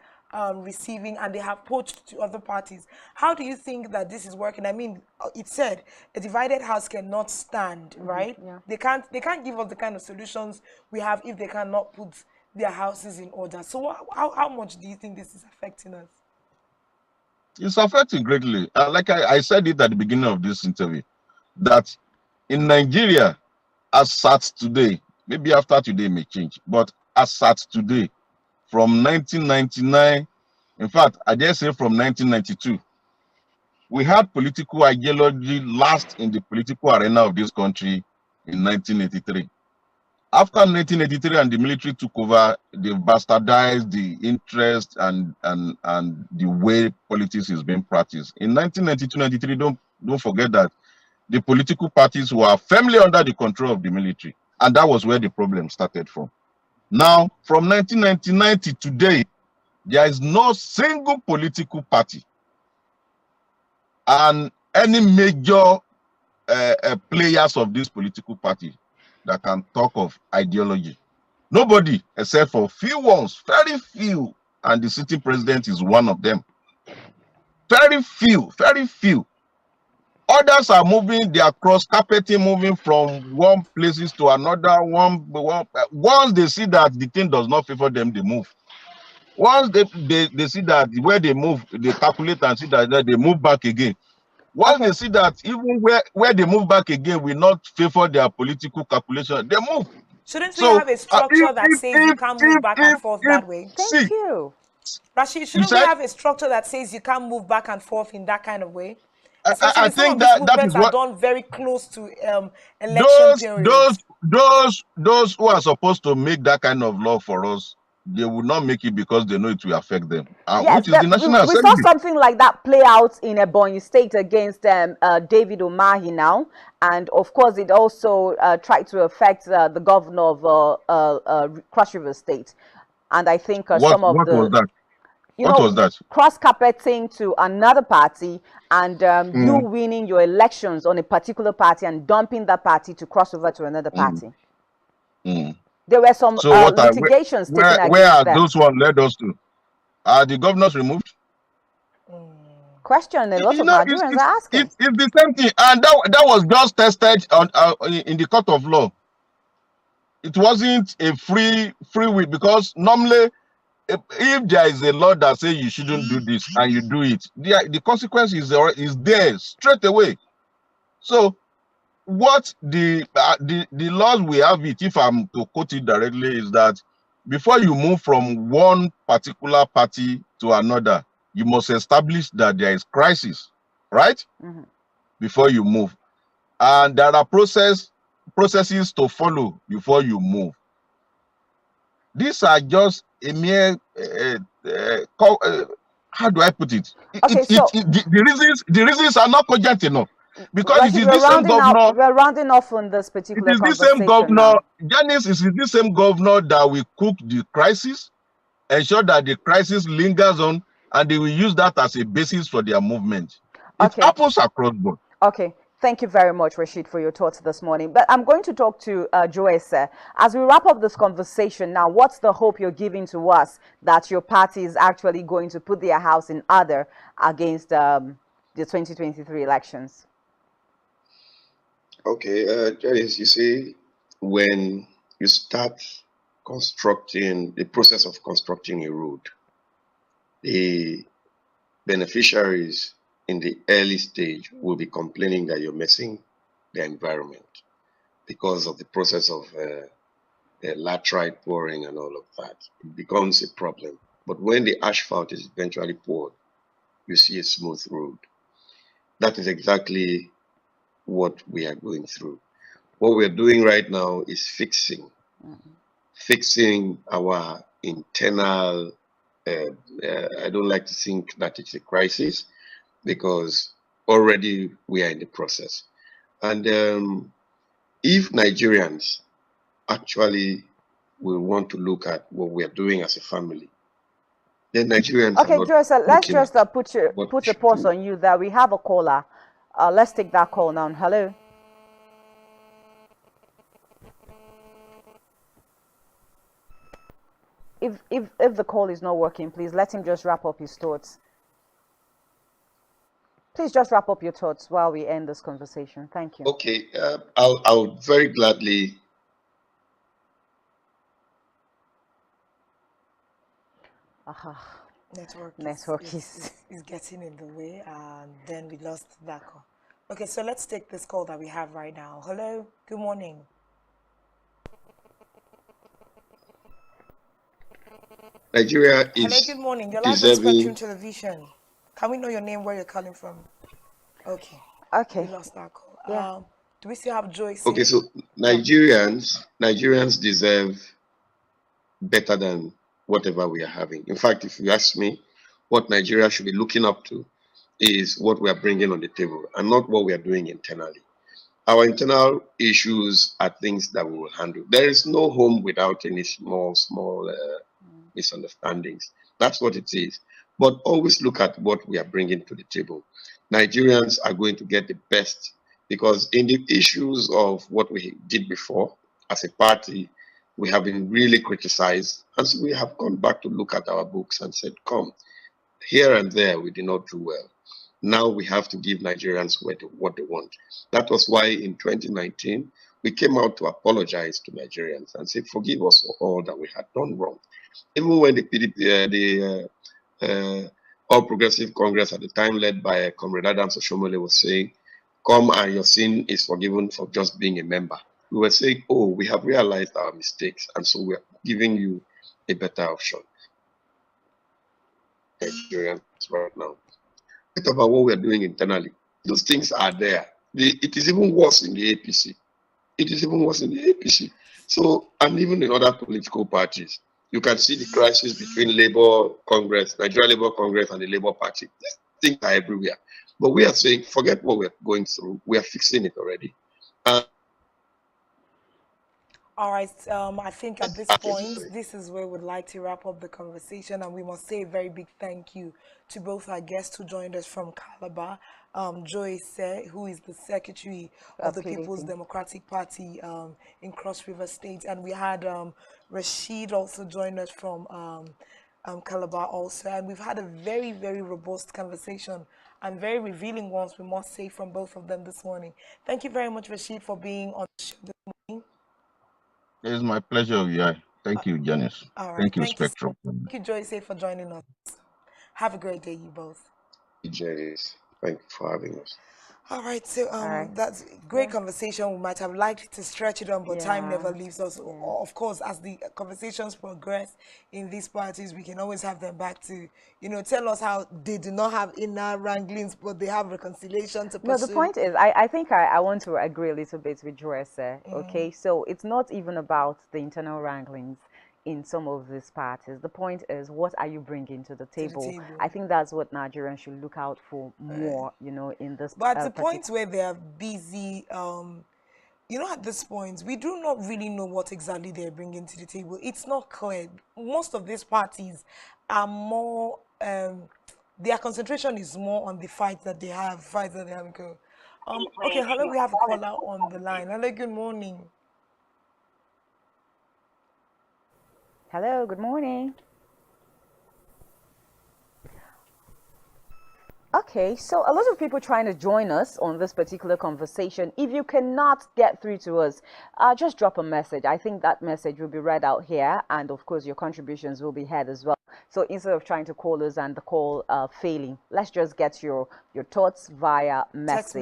receiving, and they have poached to other parties. How do you think that this is working? I mean, it said a divided house cannot stand, right? Yeah. They can't give us the kind of solutions we have if they cannot put their houses in order. So how much do you think this is affecting us? it's affecting greatly. Like I said it at the beginning of this interview, that in Nigeria, as at today, maybe after today may change, but as at today, from 1999, in fact, I dare say from 1992, we had political ideology last in the political arena of this country in 1983. After 1983 and the military took over, they bastardized the interest and the way politics is being practiced. In 1992-93, don't forget that the political parties were firmly under the control of the military, and that was where the problem started from. Now, from 1999 to today, there is no single political party and any major players of this political party that can talk of ideology. Nobody, except for few ones, very few, and the sitting president is one of them. Very few, very few. Others are moving, they are cross-carpeting, moving from one places to another. Once they see that the thing does not favor them, they move. Once they see that where they move, they calculate and see that they move back again. Once they see that even where they move back again will not favor their political calculation, they move. Shouldn't we have a structure that says you can't move back and forth that way? Thank you. Rashid, shouldn't we have a structure that says you can't move back and forth in that kind of way? I think that is what done very close to election periods. Those who are supposed to make that kind of law for us, they will not make it because they know it will affect them. Yes, which is the National we saw something like that play out in Ebonyi State against David Umahi now, and of course it also tried to affect the governor of Cross River State, and I think some of what the was that? What was that? Cross-carpeting to another party and you winning your elections on a particular party and dumping that party to cross over to another party. There were some litigations taken against where are them. those ones led us to? Are the governors removed? Question a lot You of know, Nigerians are asking. it's the same thing, and that was just tested on in the court of law. It wasn't a free will, because normally, if there is a law that says you shouldn't do this and you do it, the consequence is there straight away. So what the laws we have, it, if I'm to quote it directly, is that before you move from one particular party to another, you must establish that there is crisis, right? Before you move, and there are processes to follow before you move. These are just a mere how do I put it? Okay, so the reasons are not cogent enough, because it Rashid, is the same governor. we're rounding off on this It particular is the same conversation governor, now. Janice, is the same governor that will cook the crisis, ensure that the crisis lingers on, and they will use that as a basis for their movement. It happens across board. Okay, thank you very much, Rashid, for your thoughts this morning. But I'm going to talk to Joyce. As we wrap up this conversation now, what's the hope you're giving to us that your party is actually going to put their house in order against the 2023 elections? Okay, Janice, you see, when you start constructing the process of constructing a road, the beneficiaries in the early stage will be complaining that you're messing the environment because of the process of laterite pouring and all of that. It becomes a problem. But when the asphalt is eventually poured, you see a smooth road. That is exactly what we are going through. What we're doing right now is fixing our internal, I don't like to think that it's a crisis, because already we are in the process. And if Nigerians actually will want to look at what we are doing as a family, then Nigerians Okay, Joyce, let's just put a pause on you there. We have a caller. Let's take that call now. Hello. If the call is not working, please let him just wrap up his thoughts. Please just wrap up your thoughts while we end this conversation. Thank you. Okay, I'll very gladly. Network is getting in the way, and then we lost that call. Okay, so let's take this call that we have right now. Hello, good morning. Nigeria is Hello, good morning. You're live on Spectrum Television. Can we know your name, where you're calling from? Okay. Okay. We lost that call. Yeah. Do we still have Joyce? Okay, so Nigerians deserve better than whatever we are having. In fact, if you ask me, what Nigeria should be looking up to is what we are bringing on the table and not what we are doing internally. Our internal issues are things that we will handle. There is no home without any small misunderstandings. That's what it is. But always look at what we are bringing to the table. Nigerians are going to get the best, because in the issues of what we did before as a party, we have been really criticized. And so we have gone back to look at our books and said, come, here and there we did not do well. Now we have to give Nigerians what they want. That was why in 2019, we came out to apologize to Nigerians and say, forgive us for all that we had done wrong. Even when the PDP, All Progressive Congress at the time, led by Comrade Adams Oshomole, was saying, come and your sin is forgiven for just being a member. We were saying, oh, we have realized our mistakes, and so we're giving you a better option. Nigerians right now. Think about what we're doing internally. Those things are there. It is even worse in the APC. It is even worse in the APC. So, and even in other political parties, you can see the crisis between Labour Congress, Nigeria Labour Congress, and the Labour Party. These things are everywhere. But we are saying, forget what we're going through. We are fixing it already. All right, I think at this point, this is where we'd like to wrap up the conversation, and we must say a very big thank you to both our guests who joined us from Calabar, Joyce, who is the Secretary of the People's Democratic Party in Cross River State, and we had Rashid also join us from Calabar also, and we've had a very, very robust conversation and very revealing ones, we must say, from both of them this morning. Thank you very much, Rashid, for being on the show this morning. It is my pleasure, yeah. Thank you, Janice. All right, Thank you, thank you, Spectrum. thank you, Joyce, for joining us. Have a great day, you both. Janice, thank you for having us. All right, so right. that's great conversation. We might have liked to stretch it on, but time never leaves us. Yeah. Of course, as the conversations progress in these parties, we can always have them back to, tell us how they do not have inner wranglings, but they have reconciliation to pursue. No, the point is, I think I want to agree a little bit with Joyce. Okay, so it's not even about the internal wranglings in some of these parties. The point is, what are you bringing to the table? I think that's what Nigerians should look out for more, in this. But at the point where they are busy, at this point, we do not really know what exactly they're bringing to the table. It's not clear. Most of these parties are more, their concentration is more on the fights that they have. Okay, hello, we have a caller on the line. Hello, good morning. Hello, good morning. Okay, so a lot of people trying to join us on this particular conversation. If you cannot get through to us, just drop a message. I think that message will be read out here, and of course your contributions will be heard as well. So instead of trying to call us and the call failing, let's just get your thoughts via text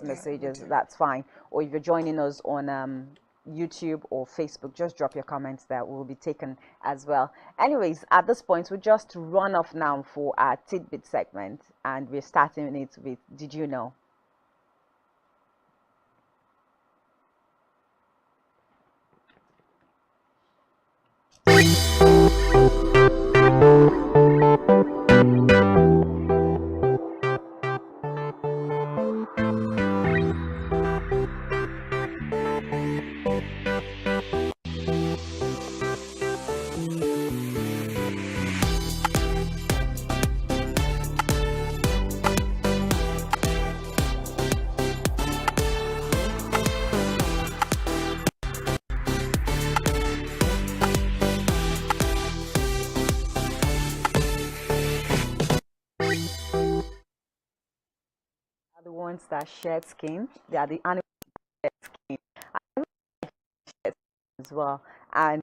messages. That's fine. Or if you're joining us on YouTube or Facebook, just drop your comments there. Will be taken as well. Anyways, at this point, we just run off now for our tidbit segment, and we're starting it with Did You Know? The ones that shed skin, they are the animals that shed skin as well. And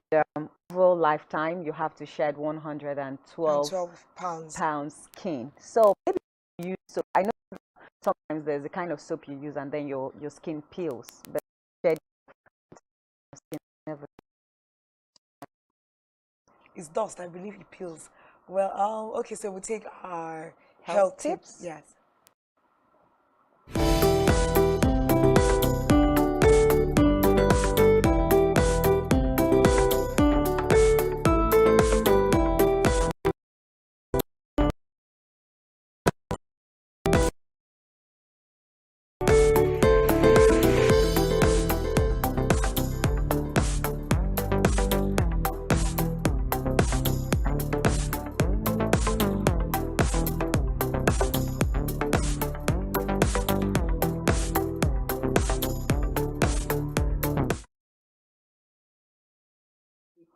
overall lifetime, you have to shed 112 pounds skin. So maybe you use soap. I know sometimes there's a kind of soap you use and then your skin peels, but shed skin never. It's dust, I believe it peels. Well, okay, so we'll take our health tips. Yes.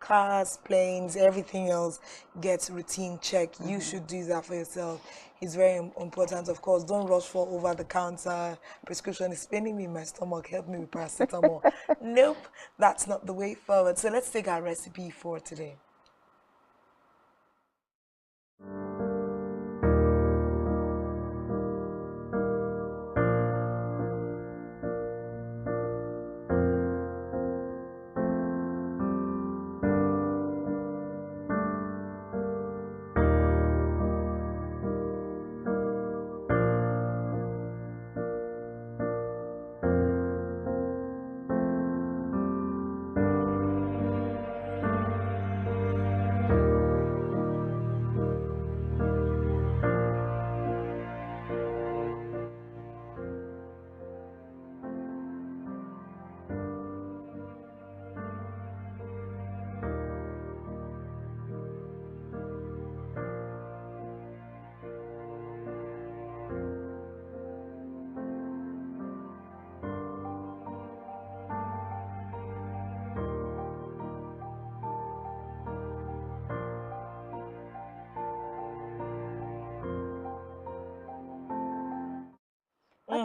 Cars, planes, everything else gets routine check. You should do that for yourself. It's very important. Of course, don't rush for over-the-counter prescription. It's paining me in my stomach. Help me with paracetamol. Nope, that's not the way forward. So let's take our recipe for today.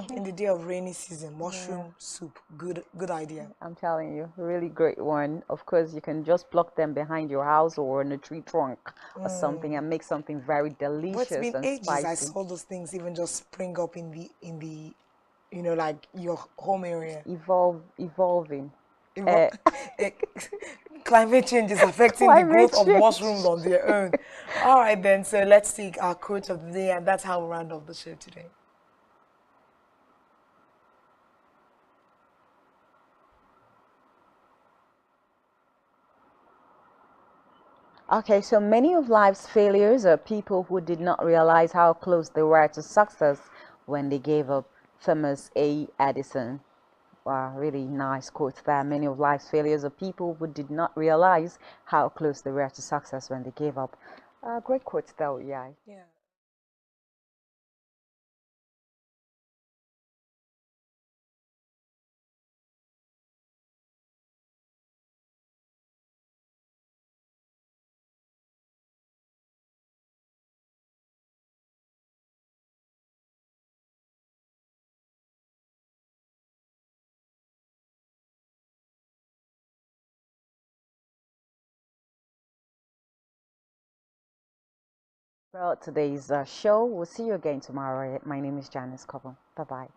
In the day of rainy season, mushroom soup. Good idea. I'm telling you, really great one. Of course, you can just pluck them behind your house or on a tree trunk or something and make something very But it's delicious been and ages I spicy. saw those things even just spring up in the like your home area. Evolving. Evo- eh, Climate change is affecting the Climate growth of change. mushrooms on their own. All right, then. So let's take our quote of the day, and that's how we round off the show today. Okay, so many of life's failures are people who did not realize how close they were to success when they gave up. Thomas A. Edison. Wow, really nice quote there. Many of life's failures are people who did not realize how close they were to success when they gave up. Great quote though, yeah. Yeah. Well, today's show. We'll see you again tomorrow. My name is Janice Cobb. Bye-bye.